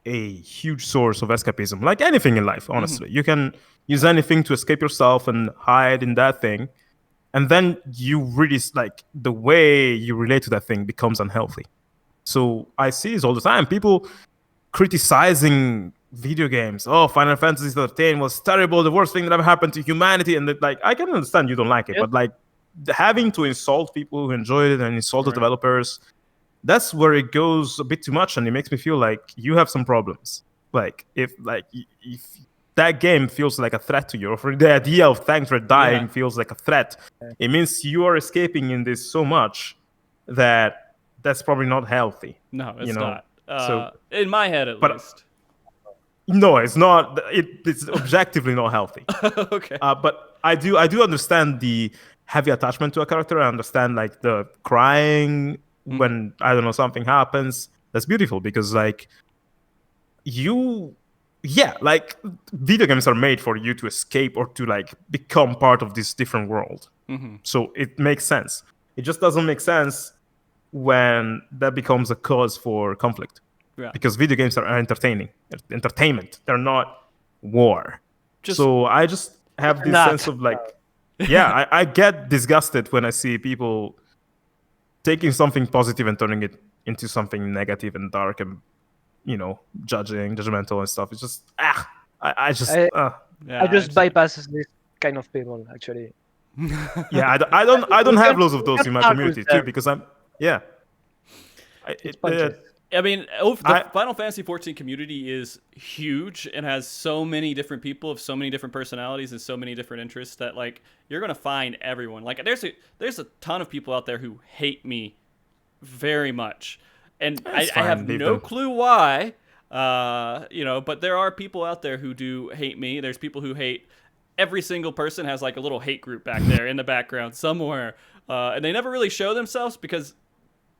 a huge source of escapism, like anything in life, honestly. You can use anything to escape yourself and hide in that thing. And then you really, like, the way you relate to that thing becomes unhealthy. So I see this all the time. People criticizing video games. Oh, Final Fantasy 13 was terrible, the worst thing that ever happened to humanity. And like, I can understand you don't like it, but like having to insult people who enjoyed it and insult the developers, that's where it goes a bit too much, and it makes me feel like you have some problems. Like if that game feels like a threat to you, or for the idea of Thancred dying feels like a threat, it means you are escaping in this so much that that's probably not healthy. No, it's not. So in my head, at least. No, it's not. It's objectively not healthy. Okay. But I do understand the heavy attachment to a character. I understand like the crying when, I don't know, something happens. That's beautiful because like like video games are made for you to escape or to like become part of this different world. So it makes sense. It just doesn't make sense when that becomes a cause for conflict. Yeah. Because video games are entertainment. They're not war. So I just have this sense of like, I get disgusted when I see people taking something positive and turning it into something negative and dark and, you know, judgmental and stuff. It's just I just bypass this kind of people actually. I don't have loads of those in my community too, because I'm I mean, the Final Fantasy XIV community is huge and has so many different people of so many different personalities and so many different interests that like you're gonna find everyone. Like there's a ton of people out there who hate me very much, and I have no clue why. But there are people out there who do hate me. There's people who hate every single person. Has like a little hate group back there in the background somewhere, and they never really show themselves because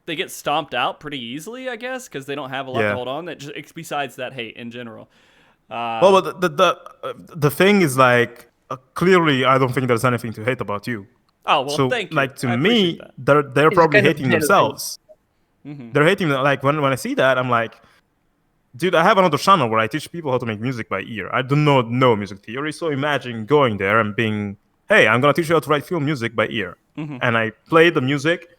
they get stomped out pretty easily, I guess, because they don't have a lot to hold on. That just besides that hate in general. Well, the thing is like clearly, I don't think there's anything to hate about you. Oh well, so, thank you. Like to me, they're probably hating themselves. They're hating like when I see that, I'm like, dude, I have another channel where I teach people how to make music by ear. I do not know music theory, so imagine going there and being, hey, I'm gonna teach you how to write film music by ear, and I play the music.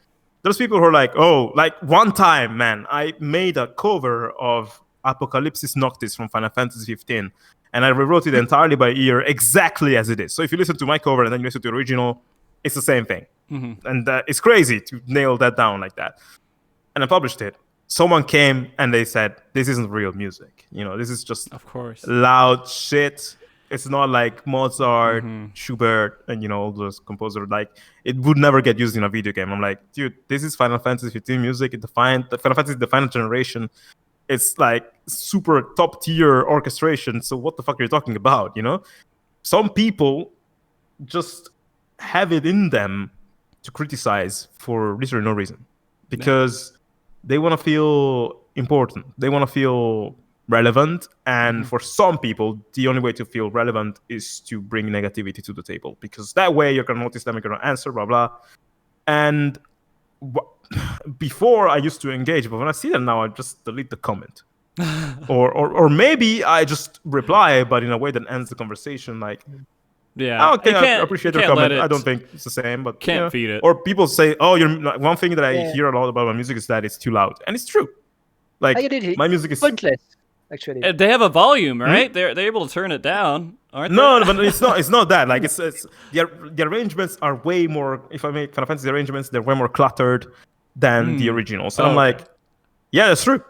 There's people who are like, oh, like one time, man, I made a cover of Apocalypsis Noctis from Final Fantasy 15, and I rewrote it entirely by ear exactly as it is. So if you listen to my cover and then you listen to the original, it's the same thing. And it's crazy to nail that down like that. And I published it. Someone came and they said, this isn't real music. You know, this is just of course loud shit. It's not like Mozart, Schubert, and, you know, all those composers. Like, it would never get used in a video game. I'm like, dude, this is Final Fantasy 15 music. The Final Fantasy the final generation. It's like super top tier orchestration. So what the fuck are you talking about? You know, some people just have it in them to criticize for literally no reason, because they want to feel important. They want to feel relevant. And for some people, the only way to feel relevant is to bring negativity to the table, because that way you're going to notice them, you're going to answer, blah, blah. And before I used to engage, but when I see them now, I just delete the comment. or maybe I just reply, but in a way that ends the conversation. Like, okay, I appreciate your comment. I don't think it's the same, but can't feed it. Or people say, oh, you're one thing that I hear a lot about my music is that it's too loud, and it's true. Like, my music is pointless. Actually, they have a volume, right? They're able to turn it down, aren't they? No, but it's not that. Like, it's the arrangements are way more. If I make Final Fantasy arrangements, they're way more cluttered than the originals. And I'm like, yeah, that's true.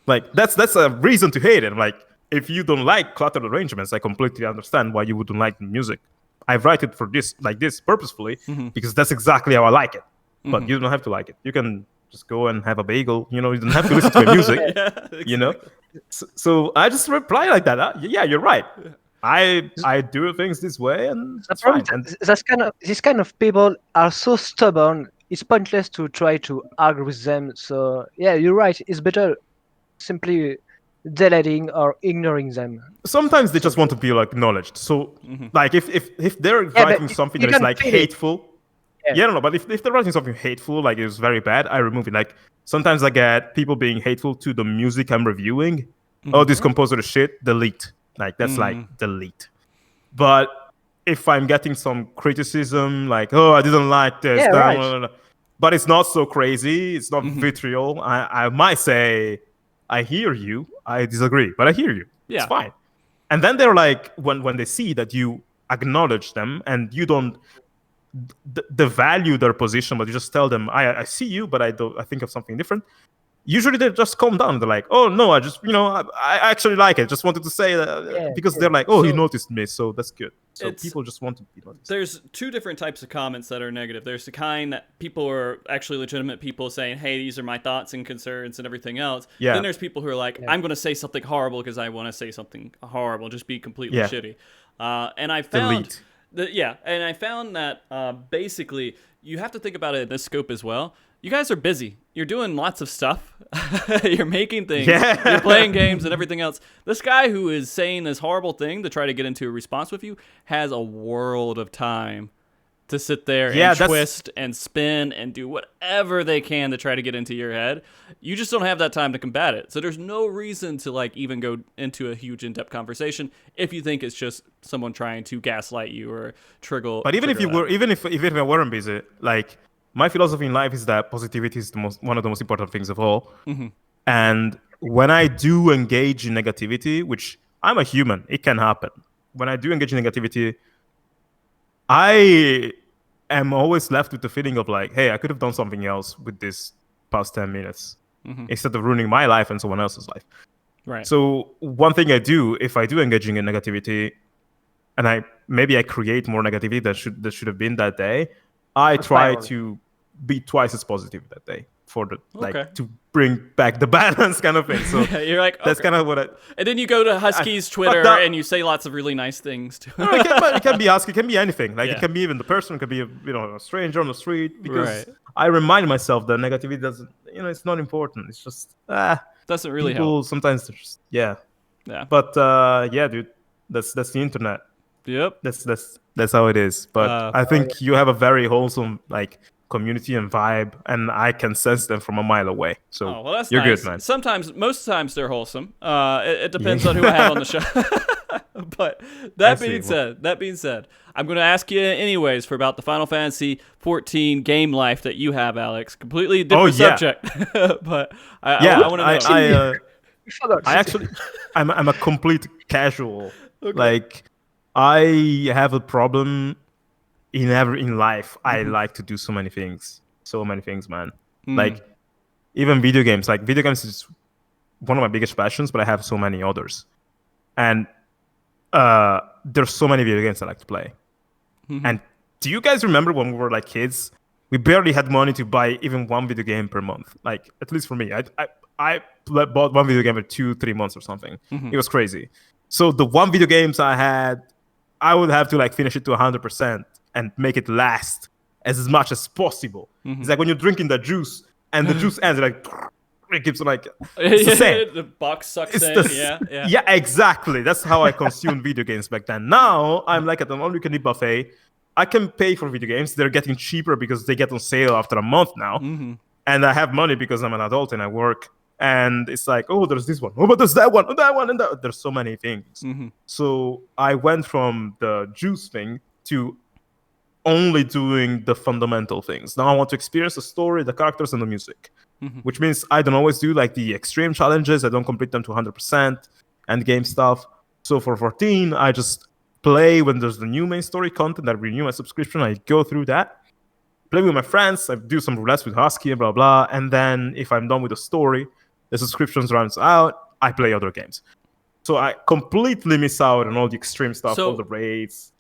Like, that's a reason to hate it. I'm like, if you don't like cluttered arrangements, I completely understand why you wouldn't like the music. I write it for this, like this, purposefully, because that's exactly how I like it. But you don't have to like it. You can just go and have a bagel. You know, you don't have to listen to my music. Exactly. You know, so I just reply like that. Yeah, you're right. I do things this way, and that's fine. This kind of people are so stubborn. It's pointless to try to argue with them. So yeah, you're right. It's better simply deleting or ignoring them. Sometimes they just want to be like acknowledged. So like if they're writing something that is like hateful, Yeah, no. But if they're writing something hateful, like it was very bad, I remove it. Like sometimes I get people being hateful to the music I'm reviewing. Oh, this composer is shit. Delete. Like that's like delete. But if I'm getting some criticism, like, oh, I didn't like this, Yeah, right. but it's not so crazy, it's not vitriol, I might say, I hear you, I disagree, but I hear you. Yeah. It's fine. And then they're like, when they see that you acknowledge them and you don't devalue their position, but you just tell them, I see you, but I think of something different. Usually they just calm down. They're like, oh, no, I just, I actually like it. Just wanted to say that because they're like, oh, he noticed me. So that's good. So people just want to be noticed. There's two different types of comments that are negative. There's the kind that people are actually legitimate people saying, hey, these are my thoughts and concerns and everything else. Yeah. Then there's people who are like, I'm going to say something horrible because I want to say something horrible. Just be completely shitty. And I found... and I found that basically you have to think about it in this scope as well. You guys are busy. You're doing lots of stuff. You're making things. Yeah. You're playing games and everything else. This guy who is saying this horrible thing to try to get into a response with you has a world of time to sit there and twist and spin and do whatever they can to try to get into your head. You just don't have that time to combat it. So there's no reason to like even go into a huge in-depth conversation if you think it's just someone trying to gaslight you or trigger. But even if I weren't busy, like my philosophy in life is that positivity is one of the most important things of all. And when I do engage in negativity, which I'm a human, it can happen. When I do engage in negativity, I am always left with the feeling of like, hey, I could have done something else with this past 10 minutes instead of ruining my life and someone else's life. Right. So one thing I do, if I do engaging in negativity, and I create more negativity that should have been that day, I try to be twice as positive that day for the to bring back the balance kind of thing. So you're like, that's kind of what I... And then you go to Husky's Twitter and you say lots of really nice things to him. It can be Husky, it can be anything. Like it can be even the person, it can be a stranger on the street. Because I remind myself that negativity doesn't, it's not important. It's just doesn't really people help. Sometimes they're just But dude, that's the internet. Yep. That's how it is. But I think you have a very wholesome community and vibe, and I can sense them from a mile away. So that's you're nice. Good, man. Most times they're wholesome. It depends on who I have on the show. But that being said, I'm going to ask you anyways for about the Final Fantasy 14 game life that you have, Alex. Completely different subject. But I want to know. I actually, I'm a complete casual. Okay. Like I have a problem. In life, I like to do so many things, man. Like even video games. Like video games is one of my biggest passions, but I have so many others. And there's so many video games I like to play. And do you guys remember when we were like kids? We barely had money to buy even one video game per month. Like at least for me, I bought one video game for 2-3 months or something. It was crazy. So the one video games I had, I would have to finish it to 100%. And make it last as much as possible. It's like when you're drinking the juice and the juice ends, it keeps it's the same. The box sucks in. Yeah, exactly. That's how I consumed video games back then. Now I'm like at an all-you-can-eat buffet. I can pay for video games. They're getting cheaper because they get on sale after a month now. And I have money because I'm an adult and I work. And it's like, oh, there's this one. Oh, but there's that one, and that one, and that. There's so many things. So I went from the juice thing to only doing the fundamental things. Now I want to experience the story, the characters, and the music, which means I don't always do the extreme challenges. I don't complete them to 100% and game stuff. So for 14, I just play when there's the new main story content. I renew my subscription. I go through that, play with my friends. I do some roulettes with Husky and blah, blah. And then if I'm done with the story, the subscriptions runs out. I play other games. So I completely miss out on all the extreme stuff, all the raids,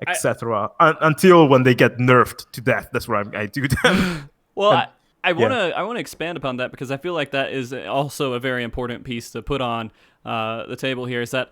etc. Until when they get nerfed to death. That's where I do them. Well, I want to expand upon that because I feel like that is also a very important piece to put on the table here. Is that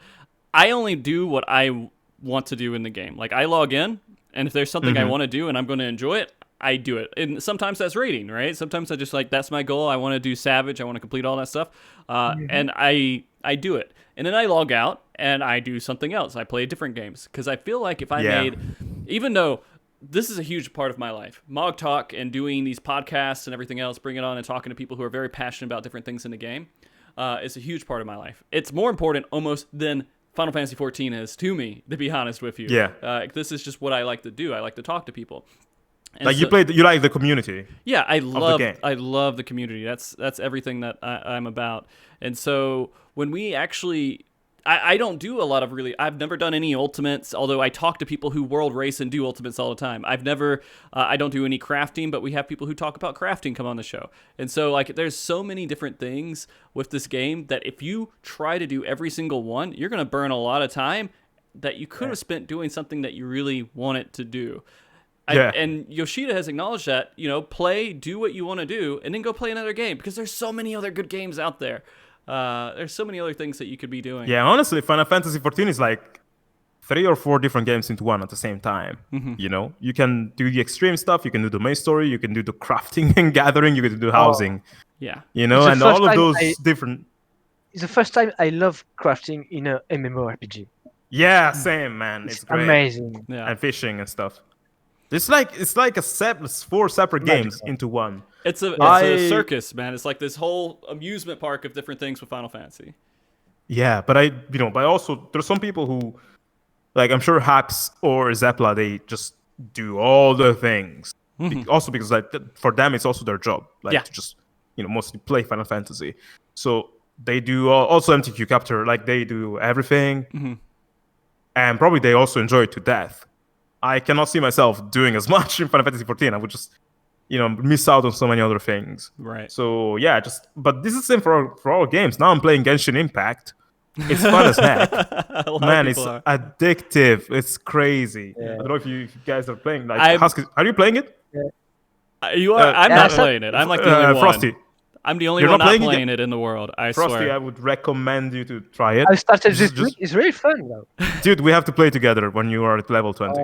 I only do what I want to do in the game. Like I log in, and if there's something I want to do and I'm going to enjoy it, I do it. And sometimes that's raiding, right? Sometimes I just that's my goal. I want to do Savage. I want to complete all that stuff, and I do it. And then I log out and I do something else. I play different games because I feel like if I made, even though this is a huge part of my life. MogTalk and doing these podcasts and everything else, bringing on and talking to people who are very passionate about different things in the game, is a huge part of my life. It's more important almost than Final Fantasy XIV is to me, to be honest with you. Yeah. This is just what I like to do. I like to talk to people. And like you like the community. Yeah, I love the the community. That's everything that I'm about. And so when we actually, I don't do a lot of I've never done any ultimates, although I talk to people who world race and do ultimates all the time. I don't do any crafting, but we have people who talk about crafting come on the show. And so like there's so many different things with this game that if you try to do every single one, you're going to burn a lot of time that you could have spent doing something that you really wanted to do. And Yoshida has acknowledged that, do what you want to do, and then go play another game, because there's so many other good games out there. There's so many other things that you could be doing. Yeah, honestly, Final Fantasy XIV is like 3 or 4 different games into one at the same time. Mm-hmm. You can do the extreme stuff, you can do the main story, you can do the crafting and gathering, you can do housing. Yeah. And all of those different... It's the first time I love crafting in a MMORPG. Yeah, same, man. It's great. Amazing. Yeah. And fishing and stuff. It's like 4 separate games into one. It's a circus, man. It's like this whole amusement park of different things with Final Fantasy. Yeah, but but also there's some people who, like I'm sure Haps or Zepla, they just do all the things. Mm-hmm. Also because like for them it's also their job, to just mostly play Final Fantasy. So they do also MTQ capture, like they do everything, mm-hmm. and probably they also enjoy it to death. I cannot see myself doing as much in Final Fantasy XIV. I would just, miss out on so many other things. Right. So yeah, but this is the same for all games. Now I'm playing Genshin Impact. It's fun as heck. Man, it's addictive. It's crazy. Yeah. I don't know if you guys are playing. Like Husky, are you playing it? Yeah. You are. I'm not playing it. I'm like the only one. Frosty. I'm the only one not playing it in the world. I Frosty, swear. I would recommend you to try it. I started this week. It's really fun though. Dude, we have to play together when you are at level 20.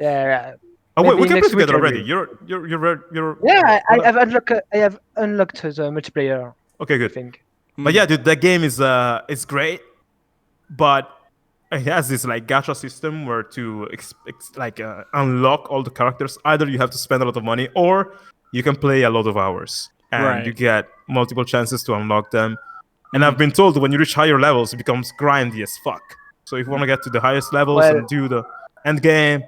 Yeah. Oh wait, we can play together already. You're. Yeah, I have unlocked the multiplayer. Okay, good. I think. But yeah, dude, that game is it's great, but it has this like gacha system where to unlock all the characters. Either you have to spend a lot of money, or you can play a lot of hours, and you get multiple chances to unlock them. And I've been told that when you reach higher levels, it becomes grindy as fuck. So if you want to get to the highest levels and do the end game,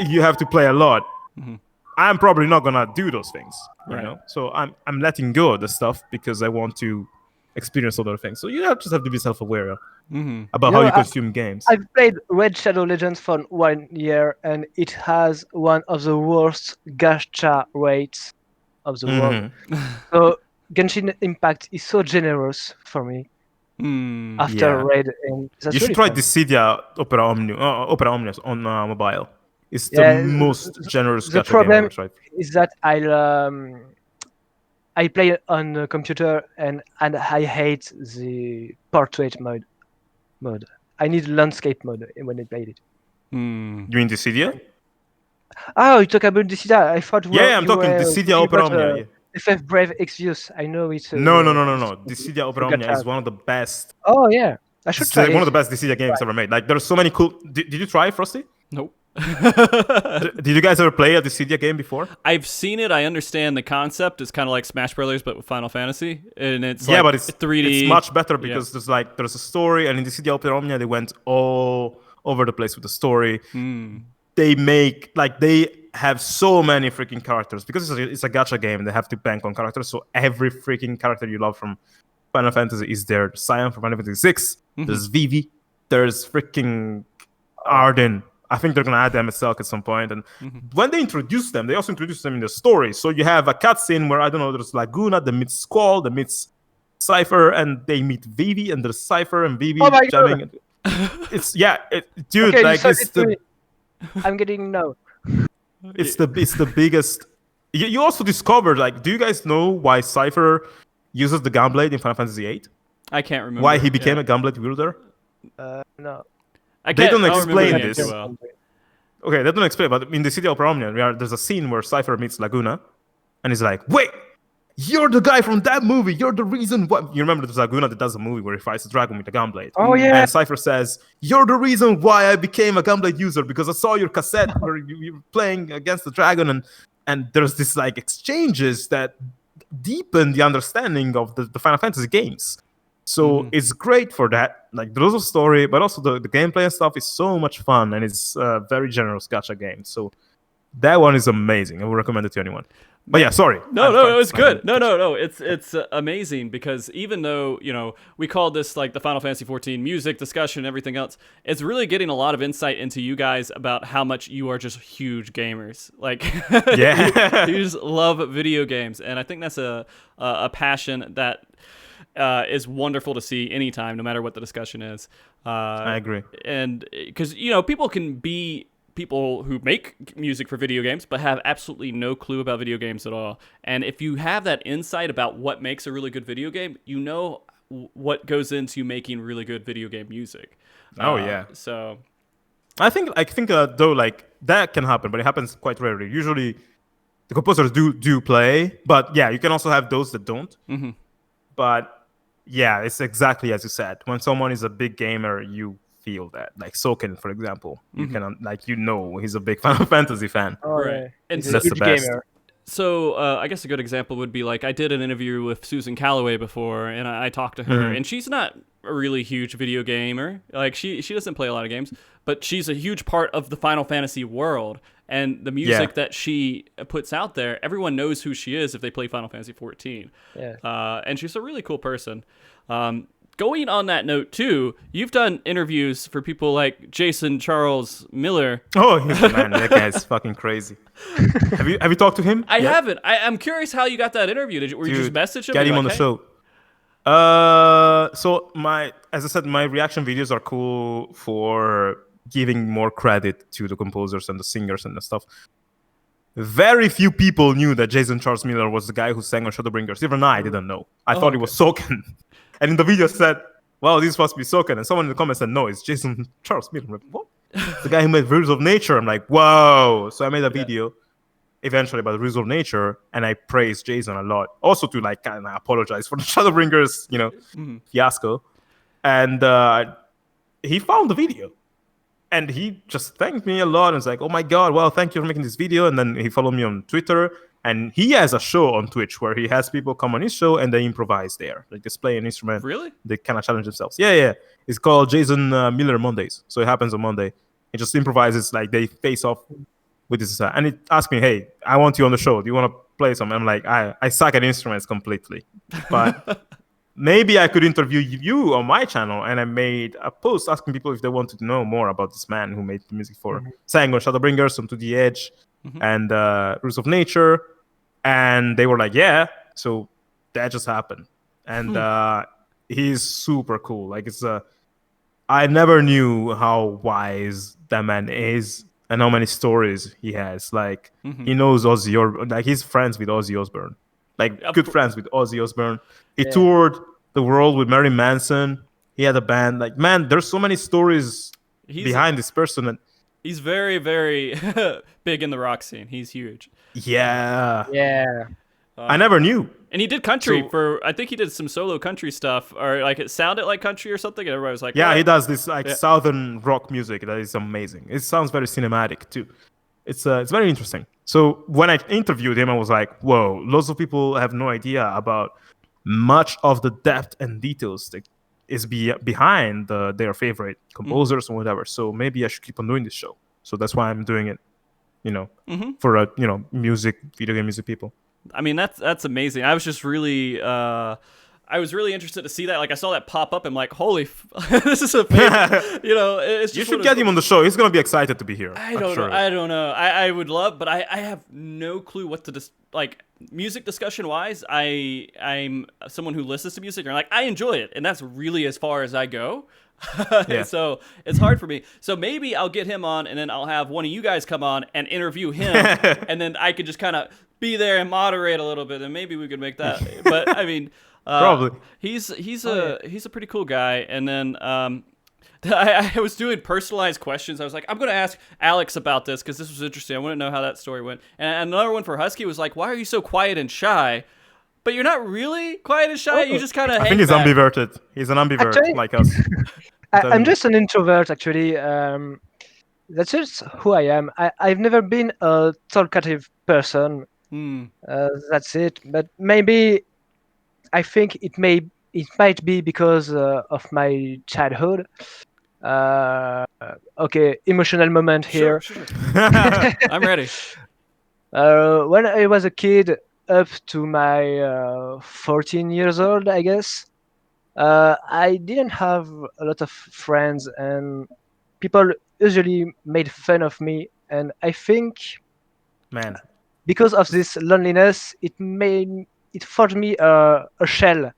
you have to play a lot. Mm-hmm. I'm probably not gonna do those things, you know. So I'm letting go of the stuff because I want to experience other things. So you just have to be self-aware about how you consume games. I've played Red Shadow Legends for 1 year, and it has one of the worst gacha rates of the world. So Genshin Impact is so generous for me. After Red, and you should try Dissidia Opera Omnius on mobile. It's the most generous the gacha problem game I've ever tried. Is that I play on the computer and I hate the portrait mode. I need landscape mode when I played it. You mean Dissidia? Oh, you talk about Dissidia. I thought I'm talking Dissidia Opera Omnia. FF Brave Exvius. I know it's No. Dissidia Opera Omnia is one of the best. Oh yeah, I should try. One of the best Dissidia games ever made. Like there's so many cool. Did you try Frosty? Nope. Did you guys ever play a Dissidia game before? I've seen it. I understand the concept. It's kind of like Smash Brothers, but with Final Fantasy, and it's but it's 3D. It's much better because there's a story, and in Dissidia Opera Omnia they went all over the place with the story. They have so many freaking characters because it's a gacha game. They have to bank on characters, so every freaking character you love from Final Fantasy is there. Cyan from Final Fantasy VI. There's Vivi. There's freaking Arden. I think they're gonna add MSL at some point. And when they introduce them, they also introduce them in the story. So you have a cutscene where there's Laguna, that meets Squall, that meets Cypher, and they meet Vivi, and there's Cypher and Vivi jamming. Dude, okay, I'm getting no. It's the biggest. You also discovered, do you guys know why Cypher uses the Gunblade in Final Fantasy VIII? I can't remember. Why he became a Gunblade wielder? No. They don't explain this. Well. Okay, they don't explain, but in the City of Opera Omnia, there's a scene where Cypher meets Laguna, and he's like, wait, you're the guy from that movie. You're the reason why. You remember the Zaguna that does a movie where he fights a dragon with a gunblade. Oh, yeah. And Cypher says, you're the reason why I became a gunblade user, because I saw your cassette where you were playing against the dragon, and there's this like exchanges that deepen the understanding of the Final Fantasy games. So it's great for that. Like there's a story, but also the gameplay and stuff is so much fun, and it's a very generous gacha game. So that one is amazing. I would recommend it to anyone. But yeah, sorry. No, it's good. No. It's amazing because even though, we called this like the Final Fantasy 14 music discussion and everything else, it's really getting a lot of insight into you guys about how much you are just huge gamers. Like, yeah, you just love video games. And I think that's a passion that is wonderful to see anytime, no matter what the discussion is. I agree. And because, people can be people who make music for video games but have absolutely no clue about video games at all. And if you have that insight about what makes a really good video game, what goes into making really good video game music. Oh yeah. So I think though, like that can happen, but it happens quite rarely. Usually the composers do play, but yeah, you can also have those that don't. But yeah, it's exactly as you said. When someone is a big gamer, you feel that. Like Soken, for example, you can he's a big Final Fantasy fan. Oh, right. yeah. And He's a that's the huge best. gamer. So I guess a good example would be like I did an interview with Susan Calloway before, and I talked to her, and she's not a really huge video gamer. Like she doesn't play a lot of games, but she's a huge part of the Final Fantasy world, and the music that she puts out there, everyone knows who she is if they play Final Fantasy 14. Yeah. And she's a really cool person. Going on that note too, you've done interviews for people like Jason Charles Miller. Oh, he's the man. That guy's fucking crazy. Have you talked to him? I haven't. I'm curious how you got that interview. Were you just message him? Get him like, on the hey? show. So as I said, my reaction videos are cool for giving more credit to the composers and the singers and the stuff. Very few people knew that Jason Charles Miller was the guy who sang on Shadowbringers. Even I didn't know. I thought it was Soken. And in the video said, well, this must be Soken. And someone in the comments said, no, it's Jason Charles Miller. I'm like, what? The guy who made Rules of Nature. I'm like, whoa. So I made a video eventually about the Rules of Nature, and I praised Jason a lot. Also to like kind of apologize for the Shadowbringers, fiasco. And he found the video. And he just thanked me a lot and was like, oh my God, well, thank you for making this video. And then he followed me on Twitter. And he has a show on Twitch where he has people come on his show and they improvise there. Like they play an instrument. Really? They kind of challenge themselves. Yeah. It's called Jason Miller Mondays. So it happens on Monday. He just improvises, like they face off with this. And it asked me, hey, I want you on the show. Do you want to play some? I'm like, I suck at instruments completely. But maybe I could interview you on my channel. And I made a post asking people if they wanted to know more about this man who made the music for sang on Shadowbringers, on To the Edge, and Rules of Nature. And they were like, yeah. So that just happened. And he's super cool. Like I never knew how wise that man is and how many stories he has. Like he knows Ozzy, like he's friends with Ozzy Osbourne. Like good friends with Ozzy Osbourne. He toured the world with Marilyn Manson. He had a band. Like, man, there's so many stories behind this person. And he's very, very big in the rock scene. He's huge. Yeah. I never knew. And he did country I think he did some solo country stuff, or like it sounded like country or something. And everybody was like, yeah, he does this like southern rock music that is amazing. It sounds very cinematic too. It's very interesting. So when I interviewed him, I was like, whoa, lots of people have no idea about much of the depth and details that is behind their favorite composers or whatever. So maybe I should keep on doing this show. So that's why I'm doing it, for video game music people. I mean, that's amazing. I was just really interested to see that. Like, I saw that pop up. I'm like, holy, this is a big, it's just you should get him on the show. He's gonna be excited to be here. I don't know. I would love, but I have no clue what to music discussion wise. I'm someone who listens to music and like I enjoy it, and that's really as far as I go. So it's hard for me. So maybe I'll get him on, and then I'll have one of you guys come on and interview him, and then I could just kind of be there and moderate a little bit, and maybe we could make that. But I mean, probably he's a pretty cool guy. And then I was doing personalized questions. I was like, I'm going to ask Alex about this because this was interesting. I want to know how that story went. And another one for Husky was like, why are you so quiet and shy? but you're not really quiet and shy. You just kind of. I think he's ambiverted. He's an ambivert Actually, like us. I'm just an introvert, actually. That's just who I am. I've never been a talkative person. That's it. But maybe I think it might be because of my childhood. Okay, emotional moment here. Sure. I'm ready. When I was a kid, up to my 14 years old, I guess, I didn't have a lot of friends, and people usually made fun of me. And I think, Man, because of this loneliness, it forged me a shell,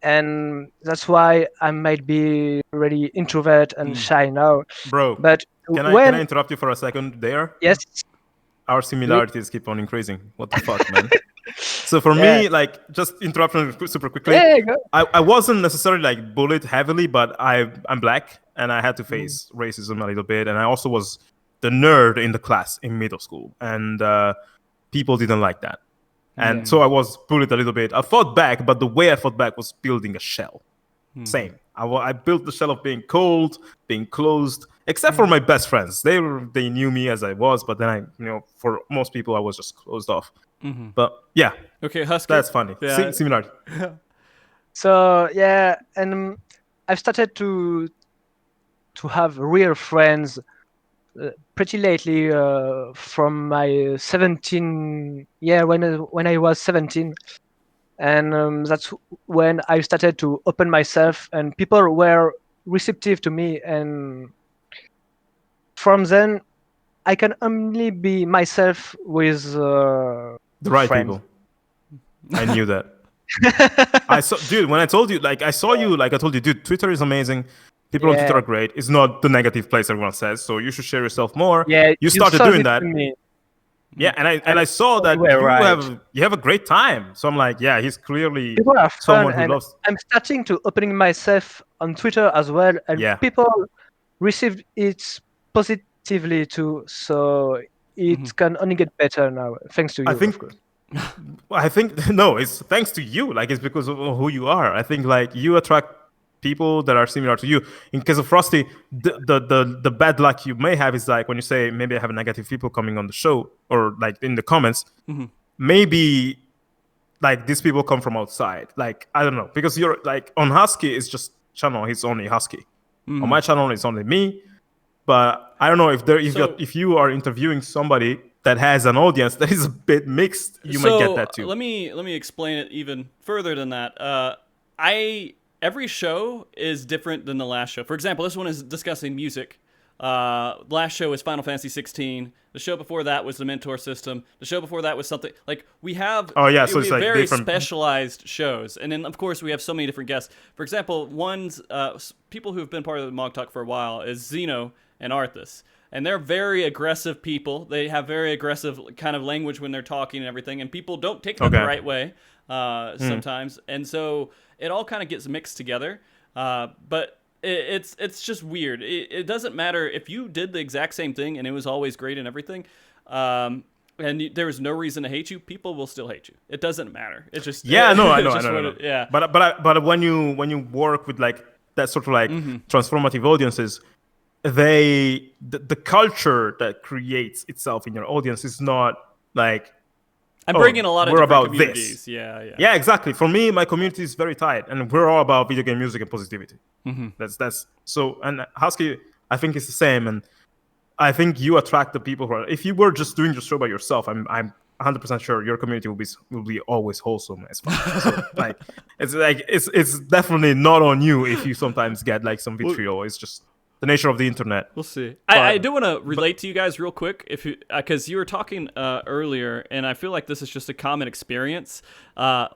and that's why I might be really introvert and shy now. bro, But can when I interrupt you for a second there? yes, Our similarities keep on increasing. What the fuck, man? So for Yeah. me, like, just interrupting super quickly. Yeah, go. I wasn't necessarily like bullied heavily, but I'm black and I had to face racism a little bit, and I also was the nerd in the class in middle school, and people didn't like that, and so I was bullied a little bit. I fought back, but the way I fought back was building a shell. Same. I built the shell of being cold, being closed, except for my best friends. They knew me as I was, but then for most people, I was just closed off. But yeah, Okay, Husky. that's funny. Yeah. Similarity. So yeah, and I've started to have real friends pretty lately, from my 17 when I was 17, and that's when I started to open myself, and people were receptive to me, and from then I can only be myself with The right friends. people. I knew that. I saw, dude. When I told you, like, I saw you, like, I told you, dude. Twitter is amazing. People on Yeah. Twitter are great. It's not the negative place everyone says. So you should share yourself more. Yeah, you started sold doing it that. to me. Yeah, and I saw that you were right. you have a great time. So I'm like, yeah, he's clearly People are fun, someone who and loves. I'm starting to opening myself on Twitter as well, and Yeah. people received it positively too. So it can only get better now, thanks to you. I think. Of course. I think no, it's thanks to you. Like, it's because of who you are. I think like you attract people that are similar to you. In case of Frosty, the bad luck you may have is like when you say maybe I have negative people coming on the show or like in the comments, maybe like these people come from outside. Like, I don't know, because you're like on Husky, it's just channel. It's only Husky. On my channel, it's only me. But I don't know if you are interviewing somebody that has an audience that is a bit mixed, you might get that too. Let me explain it even further than that. Every show is different than the last show. For example, this one is discussing music. Last show was Final Fantasy 16. The show before that was the Mentor System. The show before that was something like we have. So we it's have like very different specialized shows, and then of course we have so many different guests. For example, people who have been part of the MogTalk for a while is Zeno and Arthas. And they're very aggressive people. They have very aggressive kind of language when they're talking and everything. And people don't take that the right way sometimes. And so it all kind of gets mixed together. But it's just weird. It doesn't matter if you did the exact same thing and it was always great and everything. And there was no reason to hate you. People will still hate you. It doesn't matter. It's just I know. Yeah. But when you work with like that sort of like transformative audiences, the culture that creates itself in your audience is not like I'm bringing a lot of different about communities. this. Yeah, exactly. For me, my community is very tight, and we're all about video game music and positivity. That's so. And Husky, I think it's the same, and I think you attract the people who are. If you were just doing your show by yourself, I'm 100% sure your community will be always wholesome as fuck. So it's definitely not on you if you sometimes get like some vitriol. It's just the nature of the internet. We'll see. I do want to relate to you guys real quick, because you were talking earlier, and I feel like this is just a common experience.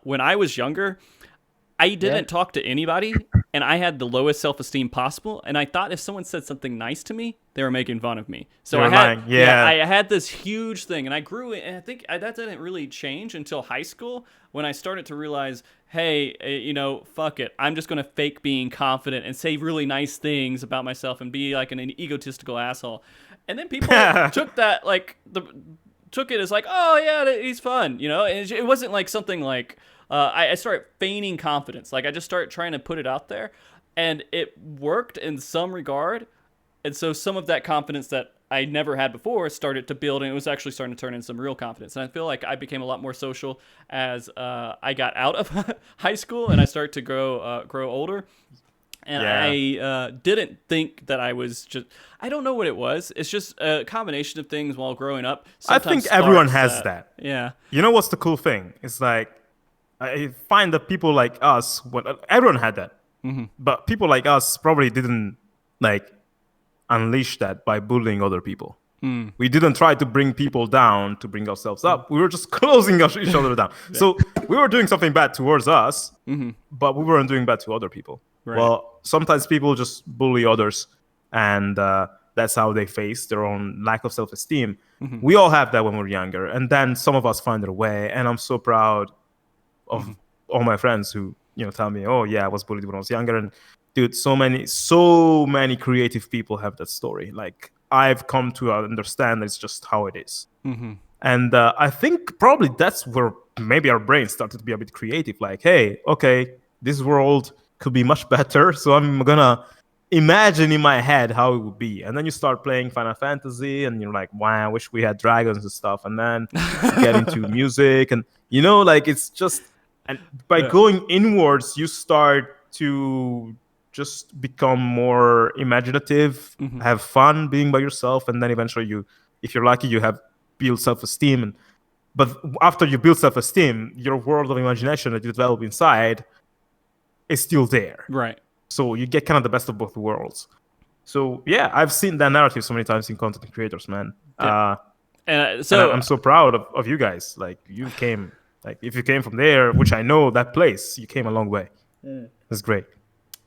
When I was younger, I didn't talk to anybody, and I had the lowest self-esteem possible. And I thought if someone said something nice to me, they were making fun of me. So I had this huge thing, and I grew. And I think that didn't really change until high school when I started to realize, hey, fuck it. I'm just going to fake being confident and say really nice things about myself and be like an egotistical asshole. And then people took that, like, took it as like, oh yeah, he's fun, and it wasn't like something like I started feigning confidence. Like I just started trying to put it out there, and it worked in some regard. And so some of that confidence that I never had before started to build, and it was actually starting to turn in some real confidence. And I feel like I became a lot more social as I got out of high school and I started to grow older. And I didn't think that I was I don't know what it was. It's just a combination of things while growing up. I think everyone has that. Yeah. You know what's the cool thing? It's like, I find that people like us, everyone had that. Mm-hmm. But people like us probably didn't like unleash that by bullying other people. Mm. We didn't try to bring people down to bring ourselves up. We were just closing each other down. Yeah. So we were doing something bad towards us, but we weren't doing bad to other people. Right. Well, sometimes people just bully others, and that's how they face their own lack of self-esteem. Mm-hmm. We all have that when we're younger, and then some of us find their way. And I'm so proud of all my friends who tell me, "Oh yeah, I was bullied when I was younger." And dude, so many creative people have that story. Like I've come to understand that it's just how it is. Mm-hmm. And I think probably that's where maybe our brains started to be a bit creative. Like, hey, okay, this world could be much better, so I'm gonna imagine in my head how it would be. And then you start playing Final Fantasy, and you're like, wow, I wish we had dragons and stuff. And then you get into music, and like it's just, and by going inwards, you start to just become more imaginative, have fun being by yourself, and then eventually if you're lucky, you have built self-esteem. But after you build self-esteem, your world of imagination that you develop inside is still there. Right. So you get kind of the best of both worlds. So yeah, I've seen that narrative so many times in content creators, man. Yeah. And I'm so proud of you guys. Like if you came from there, which I know that place, you came a long way. Yeah. That's great.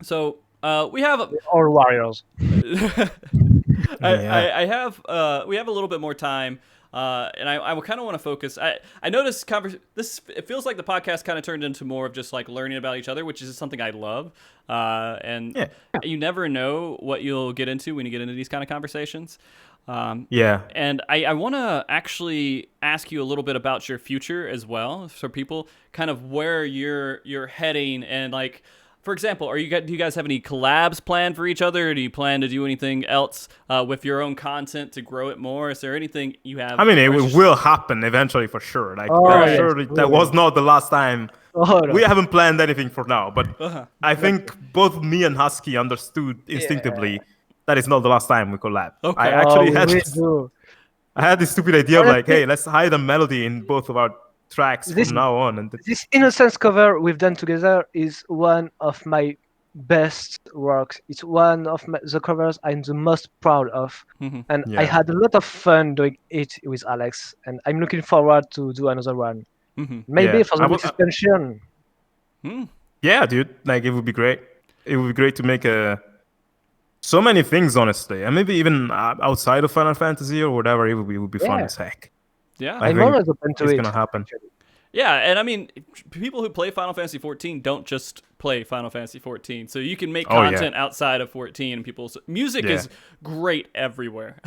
So we have all warriors. We have a little bit more time. And I kind of want to focus. I noticed it feels like the podcast kind of turned into more of just like learning about each other, which is something I love. And you never know what you'll get into when you get into these kind of conversations. And I want to actually ask you a little bit about your future as well, so people kind of where you're heading, and like, for example, do you guys have any collabs planned for each other? Or do you plan to do anything else with your own content to grow it more? Is there anything you have? I mean, it will happen eventually for sure. Like, surely that was not the last time. We haven't planned anything for now, but I think both me and Husky understood instinctively that it's not the last time we collab. Okay. I actually had this stupid idea of like, hey, let's hide a melody in both of our tracks from now on. And this Innocence cover we've done together is one of my best works. It's one of the covers I'm the most proud of. And I had a lot of fun doing it with Alex, and I'm looking forward to do another one. Maybe for the extension. Yeah, dude, like it would be great. It would be great to make so many things, honestly, and maybe even outside of Final Fantasy or whatever. It would be fun as heck. Yeah, I'm always open to it. It's gonna happen. Yeah, and I mean, people who play Final Fantasy 14 don't just play Final Fantasy 14. So you can make content outside of 14, and people's music is great everywhere.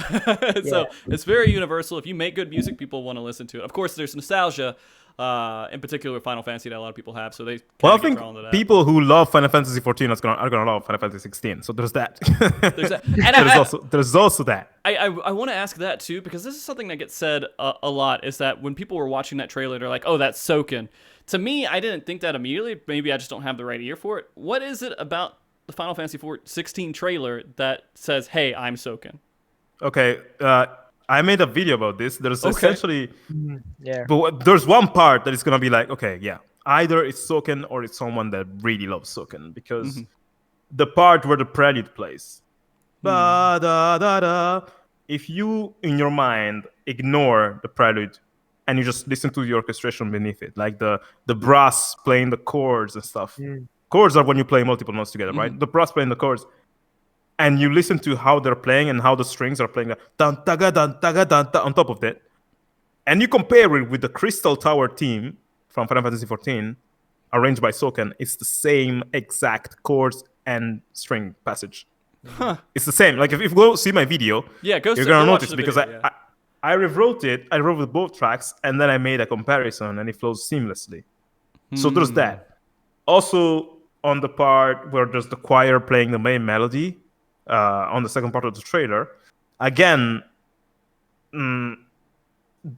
So it's very universal. If you make good music, people want to listen to it. Of course, there's nostalgia, in particular with Final Fantasy, that a lot of people have. So they I think people who love Final Fantasy 14 are gonna love Final Fantasy 16. So there's that. There's also that. I want to ask that too, because this is something that gets said a lot, is that when people were watching that trailer, they're like, oh, that's Soken. To me, I didn't think that immediately. Maybe I just don't have the right ear for it. What is it about the Final Fantasy 16 trailer that says, hey, I'm Soken? Okay, I made a video about this. There's essentially... But there's one part that is going to be like, okay, yeah, either it's Soken or it's someone that really loves Soken, because the part where the prelude plays, da da da da. If you in your mind ignore the prelude and you just listen to the orchestration beneath it, like the brass playing the chords and stuff. Chords are when you play multiple notes together, right? The brass playing the chords, and you listen to how they're playing and how the strings are playing dun taga dun taga dun on top of that, and you compare it with the Crystal Tower theme from Final Fantasy 14, arranged by Soken. It's the same exact chords and string passage. It's the same. Like if you go see my video, you're gonna notice, because I rewrote it. I wrote with both tracks, and then I made a comparison, and it flows seamlessly. So there's that. Also, on the part where there's the choir playing the main melody, on the second part of the trailer, again,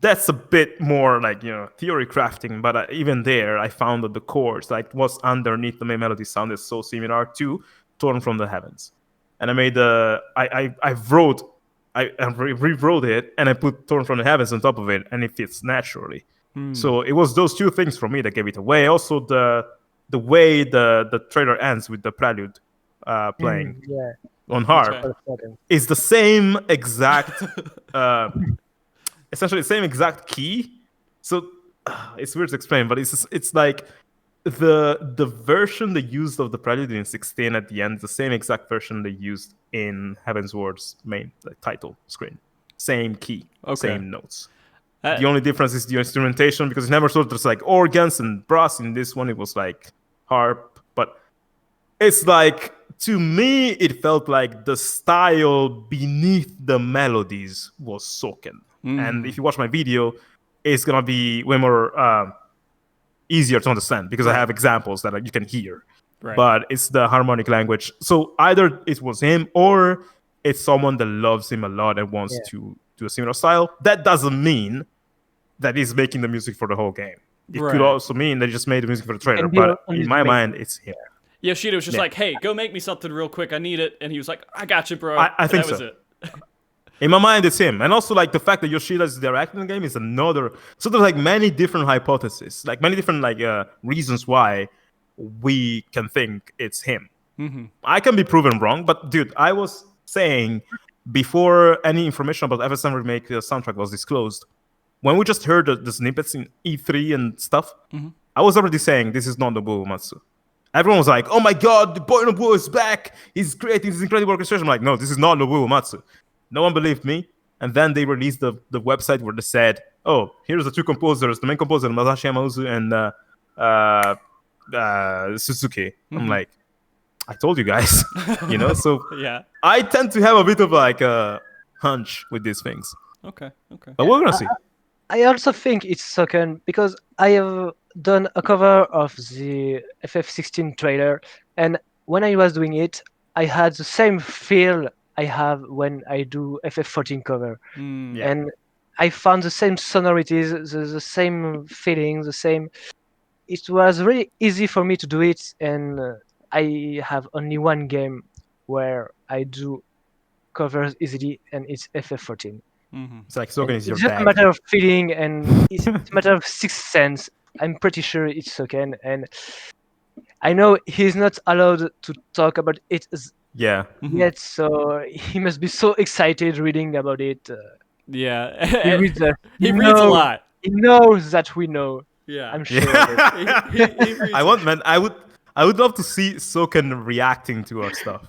that's a bit more like, theory crafting. But even there, I found that the chords, like what's underneath the main melody, sounded so similar to "Torn from the Heavens," and I made I rewrote it, and I put "Torn from the Heavens" on top of it, and it fits naturally. So it was those two things for me that gave it away. Also, the way the trailer ends with the prelude playing on harp is the same exact, essentially the same exact key. So it's weird to explain, but it's like the version they used of the prelude in 16 at the end is the same exact version they used in Heavensward's main title screen. Same key, same notes. The only difference is the instrumentation, because in Heavensward there's like organs and brass. In this one it was like harp, but it's like, to me it felt like the style beneath the melodies was soaken. And if you watch my video, it's gonna be way more easier to understand, because I have examples that you can hear. But it's the harmonic language. So either it was him, or it's someone that loves him a lot and wants to do a similar style. That doesn't mean that he's making the music for the whole game. It could also mean that he just made the music for the trailer. But in my mind, it's him. Yoshida was just like, hey, go make me something real quick. I need it. And he was like, I got you, bro. I think that was it. In my mind, it's him. And also, like, the fact that Yoshida is directing the game is another. So there's like many different hypotheses, like many different reasons why we can think it's him. I can be proven wrong, but dude, I was saying before any information about FF7 Remake soundtrack was disclosed, when we just heard the snippets in E3 and stuff, I was already saying this is not Nobuo Uematsu. Everyone was like, oh my god, the boy Nobuo is back. He's creating this incredible orchestration. I'm like, no, this is not Nobuo Uematsu. No one believed me. And then they released the website where they said, oh, here's the two composers, the main composer, Masashi Yamauzu and Suzuki. I'm like, I told you guys, so I tend to have a bit of like a hunch with these things. Okay. But we're going to see. I also think it's Soken because I have done a cover of the FF16 trailer, and when I was doing it, I had the same feel I have when I do FF14 cover. And I found the same sonorities, the same feeling, the same. It was really easy for me to do it, and I have only one game where I do covers easily, and it's FF14. It's like Soken is your It's just bag. a matter of feeling, and it's a matter of sixth sense. I'm pretty sure it's Soken, and I know he's not allowed to talk about it yet, so he must be so excited reading about it. He reads a lot. He knows that we know. Yeah, I'm sure. I would love to see Soken reacting to our stuff.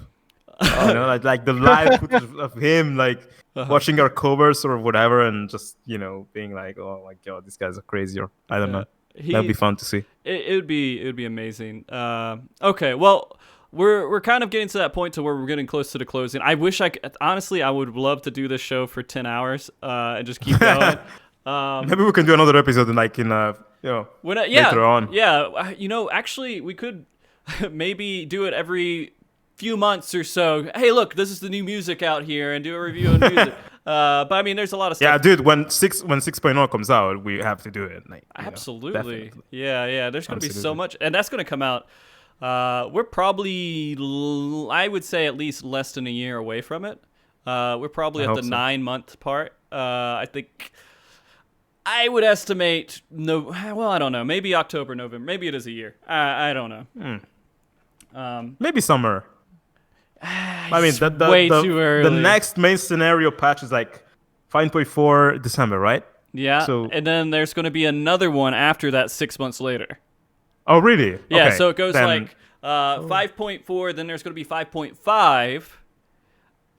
Like the live footage of him, like watching our covers or whatever, and just being like, "Oh my god, these guys are crazy." Or I don't know. That'd be fun to see. It would be amazing. Okay, well, we're kind of getting to that point to where we're getting close to the closing. I wish I could, honestly, I would love to do this show for 10 hours and just keep going. Maybe we can do another episode later on. Yeah, actually, we could maybe do it every few months or so. Hey, look, this is the new music out here, and do a review on music. But I mean, there's a lot of stuff. Yeah, dude, when 6.0 comes out, we have to do it. Absolutely. Yeah. There's going to be so much, and that's going to come out. We're probably, I would say, at least less than a year away from it. We're probably at the 9-month part. I think I would estimate I don't know, maybe October, November, maybe it is a year. I don't know. Maybe summer. I mean, way too early. The next main scenario patch is like 5.4 December, right? Yeah. And then there's going to be another one after that 6 months later. Oh, really? Yeah. Okay, so it goes like 5.4. Then there's going to be 5.5,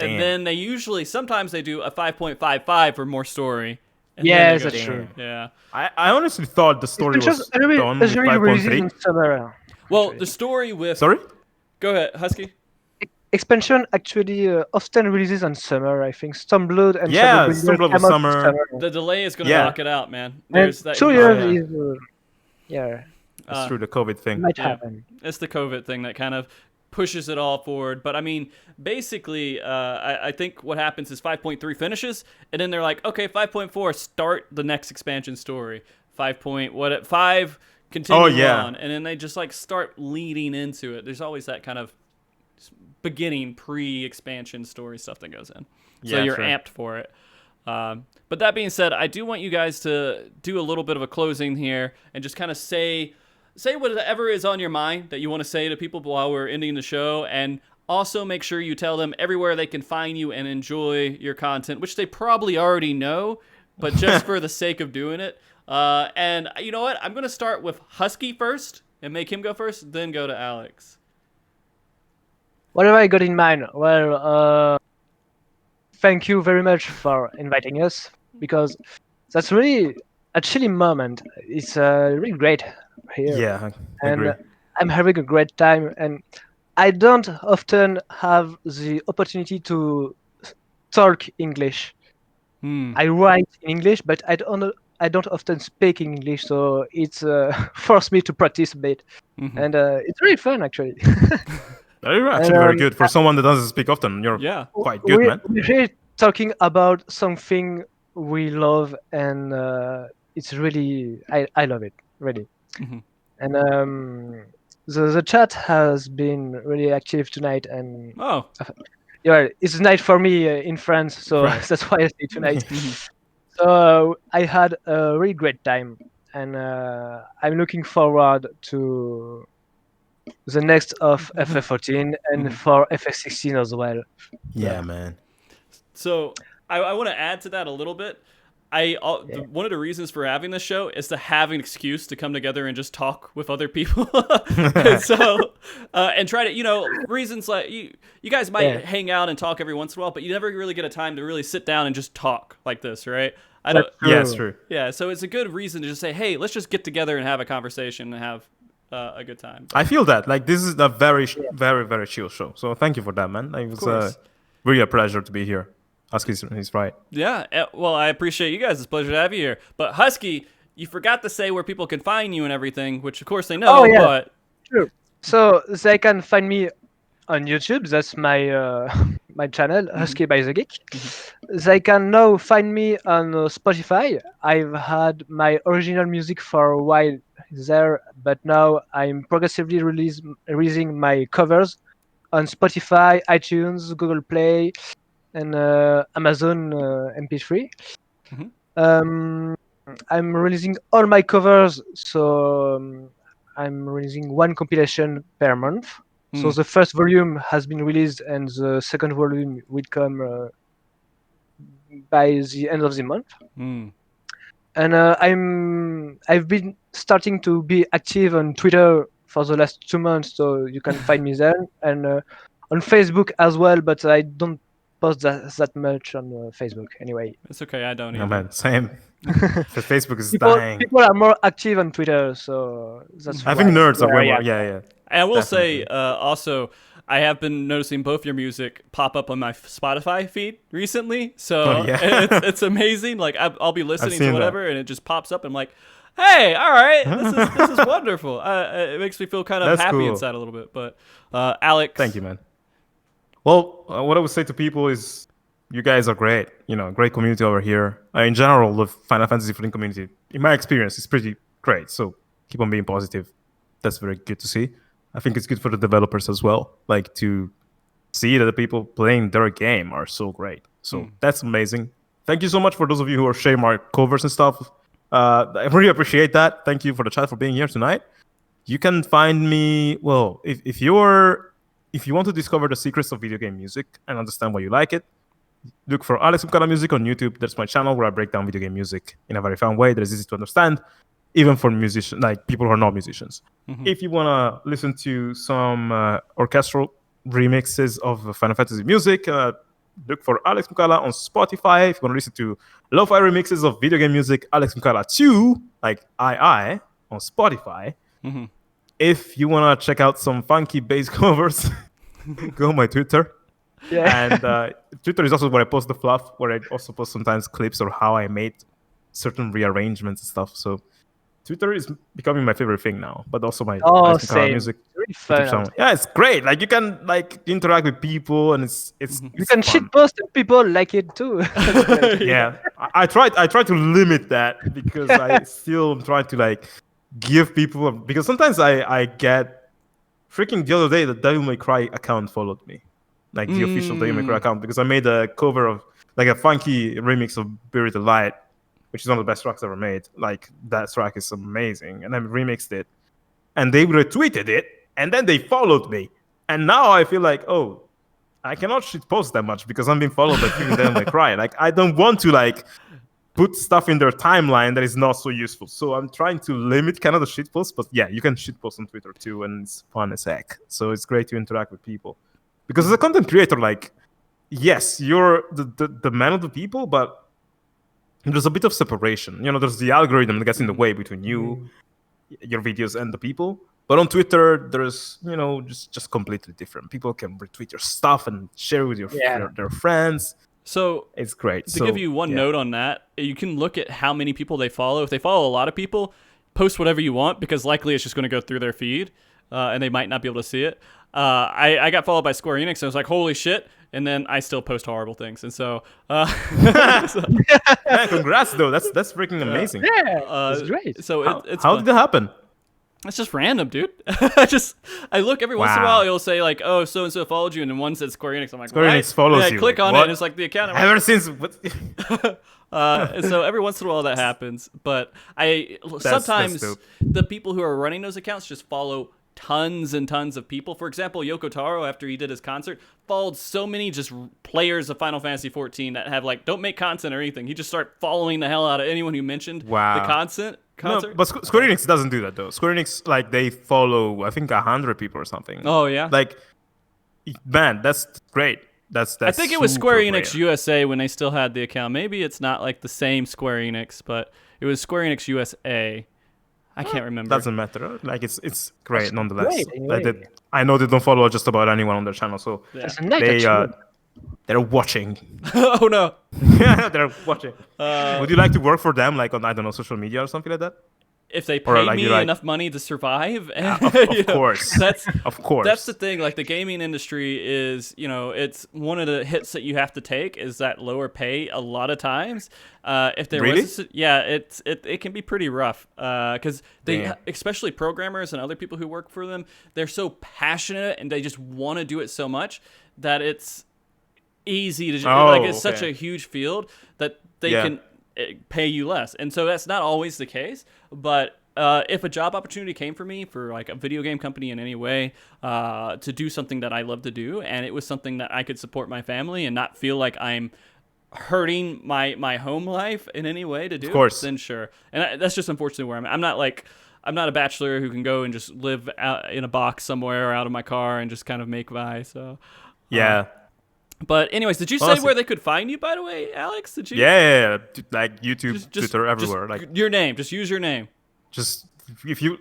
and then sometimes they do a 5.55 for more story. Yes, that's true. Yeah. I honestly thought the story was done with 5.3. Summer. Well, the story with. Sorry? Go ahead, Husky. expansion actually often releases on summer. I think Stormblood and Yeah, Shadowbringer Stormblood was come out in summer. summer. The delay is gonna Yeah. knock it out, man. And There's that 2 huge years delay. is yeah, It's through the COVID thing. might Yeah. happen. It's the COVID thing that kind of pushes it all forward. But I mean, basically, I think what happens is 5.3 finishes, and then they're like, okay, 5.4, start the next expansion story. 5 continue on, and then they just like start leading into it. There's always that kind of beginning pre-expansion story stuff that goes in, so Yeah, you're sure. amped for it. But that being said, I do want you guys to do a little bit of a closing here and just kind of say whatever is on your mind that you want to say to people while we're ending the show, and also make sure you tell them everywhere they can find you and enjoy your content, which they probably already know, but just for the sake of doing it. And you know what? I'm going to start with Husky first and make him go first, then go to Alex. What have I got in mind? Well, thank you very much for inviting us, because that's really a chilling moment. It's really great here, Yeah, I and agree. I'm having a great time. And I don't often have the opportunity to talk English. I write in English, but I don't often speak in English, so it's forced me to practice a bit, and it's really fun actually. You're And actually very good for someone that doesn't speak often. You're Yeah. quite good, man. we're really talking about something we love, and it's really I love it really. And the chat has been really active tonight, and Oh. yeah, it's a night for me in France, so Right. that's why I say tonight. So I had a really great time, and I'm looking forward to the next of FF14 and for FF16 as well. Yeah, man. So I want to add to that a little bit. One of the reasons for having this show is to have an excuse to come together and just talk with other people. And so and try to, reasons like you guys might hang out and talk every once in a while, but you never really get a time to really sit down and just talk like this, right? Yeah, it's true. Yeah, so it's a good reason to just say, hey, let's just get together and have a conversation and have a good time. I feel that. Like, this is a very, very, very chill show. So thank you for that, man. It was really a pleasure to be here. Husky's he's right. Yeah, well, I appreciate you guys. It's a pleasure to have you here. But Husky, you forgot to say where people can find you and everything, which of course they know, but... True. So they can find me on YouTube. That's my my channel, HuskybytheGeek. They can now find me on Spotify. I've had my original music for a while there, but now I'm progressively releasing my covers on Spotify, iTunes, Google Play, and Amazon MP3. I'm releasing all my covers, so I'm releasing one compilation per month. So the first volume has been released, and the second volume will come by the end of the month. And I've been starting to be active on Twitter for the last 2 months, so you can find me there, and on Facebook as well. But I don't post that much on Facebook anyway. It's okay, I don't No, either. man, same. The Facebook is dying. People are more active on Twitter, so that's I think nerds are way more. I am. Yeah. And I will say, also, I have been noticing both your music pop up on my Spotify feed recently. So it's amazing. Like, I'll be listening to whatever, and it just pops up. And I'm like, hey, all right, this is wonderful. It makes me feel kind of happy inside a little bit. But Alex. Thank you, man. Well, what I would say to people is, you guys are great. Great community over here. In general, the Final Fantasy XIV community, in my experience, is pretty great. So keep on being positive. That's very good to see. I think it's good for the developers as well, like to see that the people playing their game are so great. So that's amazing. Thank you so much for those of you who are sharing my covers and stuff. I really appreciate that. Thank you for the chat for being here tonight. You can find me, well, if you want to discover the secrets of video game music and understand why you like it, look for Alex Moukala Music on YouTube. That's my channel where I break down video game music in a very fun way that is easy to understand, even for musicians, like people who are not musicians. If you want to listen to some orchestral remixes of Final Fantasy music, look for Alex Moukala on Spotify. If you want to listen to lo-fi remixes of video game music, Alex Moukala 2, like I, on Spotify. If you want to check out some funky bass covers, go on my Twitter. Yeah. And Twitter is also where I post the fluff, where I also post sometimes clips or how I made certain rearrangements and stuff. So Twitter is becoming my favorite thing now, but also my Oh, Alex Moukala same. music It's really YouTube fun. channel. Yeah, it's great. Like you can like interact with people, and it's You it's can fun. shitpost and people like it too. Yeah, I tried to limit that because I still am trying to like give people, because sometimes I get freaking, the other day the Devil May Cry account followed me, like the official Devil May Cry account, because I made a cover of like a funky remix of Buried Alive, which is one of the best tracks ever made. Like that track is amazing, and I remixed it, and they retweeted it, and then they followed me, and now I feel like, oh, I cannot shit post that much because I'm being followed by freaking Devil May Cry. Like I don't want to like put stuff in their timeline that is not so useful. So I'm trying to limit kind of the shit posts, but yeah, you can shit post on Twitter too, and it's fun as heck. So it's great to interact with people. Because as a content creator, like, yes, you're the man of the people, but there's a bit of separation. You know, there's the algorithm that gets in the way between you, your videos, and the people. But on Twitter, there's, you know, just completely different. People can retweet your stuff and share with their friends. So it's great. To give you one note on that, you can look at how many people they follow. If they follow a lot of people, post whatever you want, because likely it's just going to go through their feed, and they might not be able to see it. I got followed by Square Enix, and I was like, holy shit. And then I still post horrible things. And so, Man, congrats though. That's freaking amazing. Yeah, it's great. So how did that happen? It's just random, dude. I look every once in a while. It'll say like, "Oh, so and so followed you," and then one says Square Enix. I'm like, Square Enix follows you. I click on it, and it's like the account. Ever since. And so every once in a while that happens, but sometimes the people who are running those accounts just follow tons and tons of people. For example, Yoko Taro, after he did his concert, followed so many just players of Final Fantasy 14 that have like, don't make content or anything. He just started following the hell out of anyone who mentioned the concert. No, but Square Enix doesn't do that though. Square Enix, like, they follow, I think, 100 people or something. Oh yeah. Like, man, that's great. That's I think it was Square rare. Enix USA when they still had the account. Maybe it's not like the same Square Enix, but it was Square Enix USA. I can't remember. Doesn't matter. Like, it's great nonetheless. Great, anyway. Like, I know they don't follow just about anyone on their channel, so they're watching. Oh no. Yeah, they're watching. Would you like to work for them, like on, I don't know, social media or something like that? If they pay me enough money to survive, of course. That's That's the thing. Like, the gaming industry is, you know, it's one of the hits that you have to take is that lower pay a lot of times. If there was, it can be pretty rough because they, especially programmers and other people who work for them, they're so passionate and they just want to do it so much that it's easy to it's such a huge field that they can pay you less. And so that's not always the case, but if a job opportunity came for me for like a video game company in any way to do something that I love to do, and it was something that I could support my family and not feel like I'm hurting my home life in any way to do, of course, then sure. And that's just unfortunately where I'm not a bachelor who can go and just live out in a box somewhere or out of my car and just kind of make by. So but anyways, did you say where they could find you, by the way, Alex? Did you? Yeah, like YouTube, Twitter, everywhere. Just like your name. Just use your name. Just if you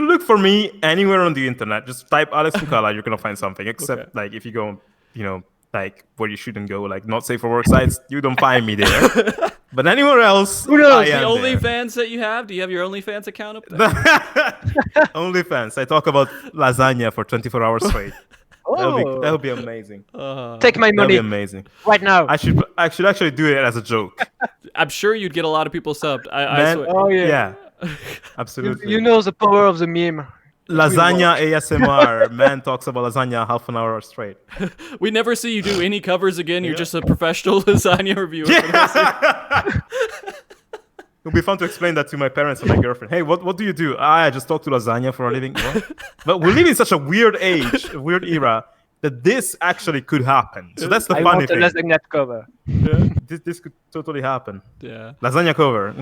look for me anywhere on the internet, just type Alex Moukala, you're gonna find something. Except like if you go, you know, like where you shouldn't go, like not safe for work sites, you don't find me there. But anywhere else, who knows? The OnlyFans that you have? Do you have your OnlyFans account up there? OnlyFans. I talk about lasagna for 24 hours straight. That would be amazing. Take my money. That would be amazing. Right now. I should actually do it as a joke. I'm sure you'd get a lot of people subbed. I swear. Oh yeah. Absolutely. You know the power of the meme. Lasagna ASMR. Man talks about lasagna half an hour straight. We never see you do any covers again. You're just a professional lasagna reviewer. It'll be fun to explain that to my parents and my girlfriend. Hey, what do you do? I just talk to lasagna for a living. But we live in such a weird age, a weird era, that this actually could happen. So that's the funny thing. Lasagna cover. Yeah. This could totally happen. Yeah. Lasagna cover.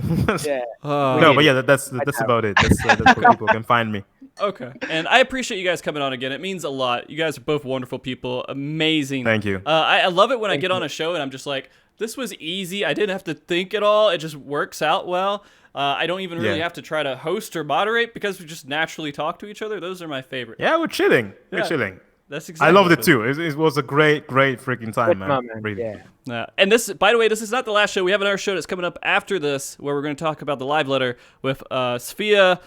Yeah. No, but yeah, that's about it. That's where people can find me. Okay. And I appreciate you guys coming on again. It means a lot. You guys are both wonderful people. Amazing. Thank you. I love it when I get on a show and I'm just like, this was easy. I didn't have to think at all. It just works out well. I don't even really have to try to host or moderate because we just naturally talk to each other. Those are my favorite. Yeah, we're chilling. We're chilling. That's exactly. I loved it too. It was a great freaking time, man. Really. Yeah. And this, by the way, this is not the last show. We have another show that's coming up after this, where we're going to talk about the live letter with Sophia,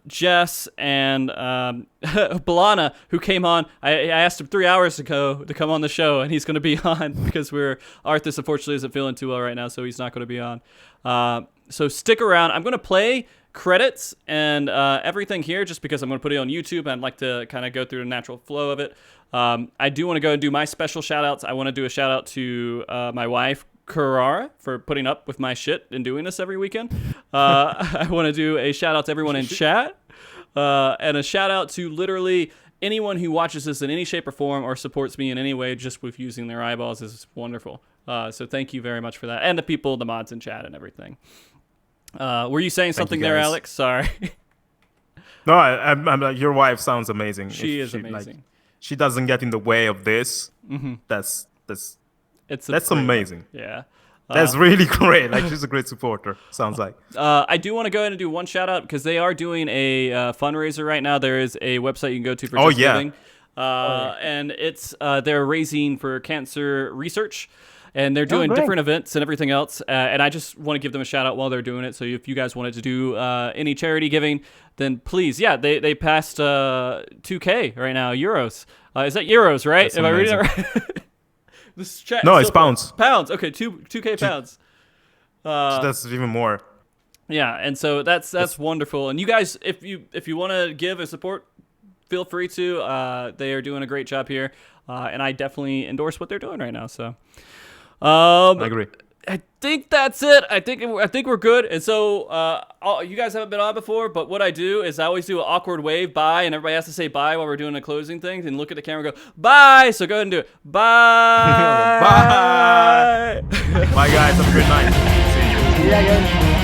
Jess, and Balana, who came on. I asked him 3 hours ago to come on the show, and he's going to be on because Arthas unfortunately isn't feeling too well right now, so he's not going to be on. So stick around. I'm going to play credits and everything here just because I'm going to put it on YouTube and I'd like to kind of go through the natural flow of it. I do want to go and do my special shout outs. I want to do a shout out to my wife, Carrara, for putting up with my shit and doing this every weekend. I want to do a shout out to everyone in chat and a shout out to literally anyone who watches this in any shape or form or supports me in any way just with using their eyeballs is wonderful. So thank you very much for that. And the people, the mods in chat and everything. Were you saying something there, Alex? Sorry. No, I'm like, your wife sounds amazing. She is amazing. Like, she doesn't get in the way of this. Mm-hmm. That's great amazing. One. Yeah. That's really great. Like, she's a great supporter, sounds like. I do want to go ahead and do one shout out because they are doing a fundraiser right now. There is a website you can go to for just giving. And it's they're raising for cancer research. And they're doing different events and everything else. And I just want to give them a shout out while they're doing it. So if you guys wanted to do any charity giving, then please, they passed 2K right now, euros. Is that euros, right? That's Am amazing. I reading it right? This chat No, it's pounds. Pounds. Okay, 2K pounds. So that's even more. Yeah, and so that's wonderful. And you guys, if you want to give and support, feel free to. They are doing a great job here, and I definitely endorse what they're doing right now. So. I agree. I think that's it. I think we're good. And so you guys haven't been on before, but what I do is I always do an awkward wave bye, and everybody has to say bye while we're doing the closing things and look at the camera and go bye. So go ahead and do it. Bye. Bye. Bye, guys. Have a good night. See you. Yeah, guys.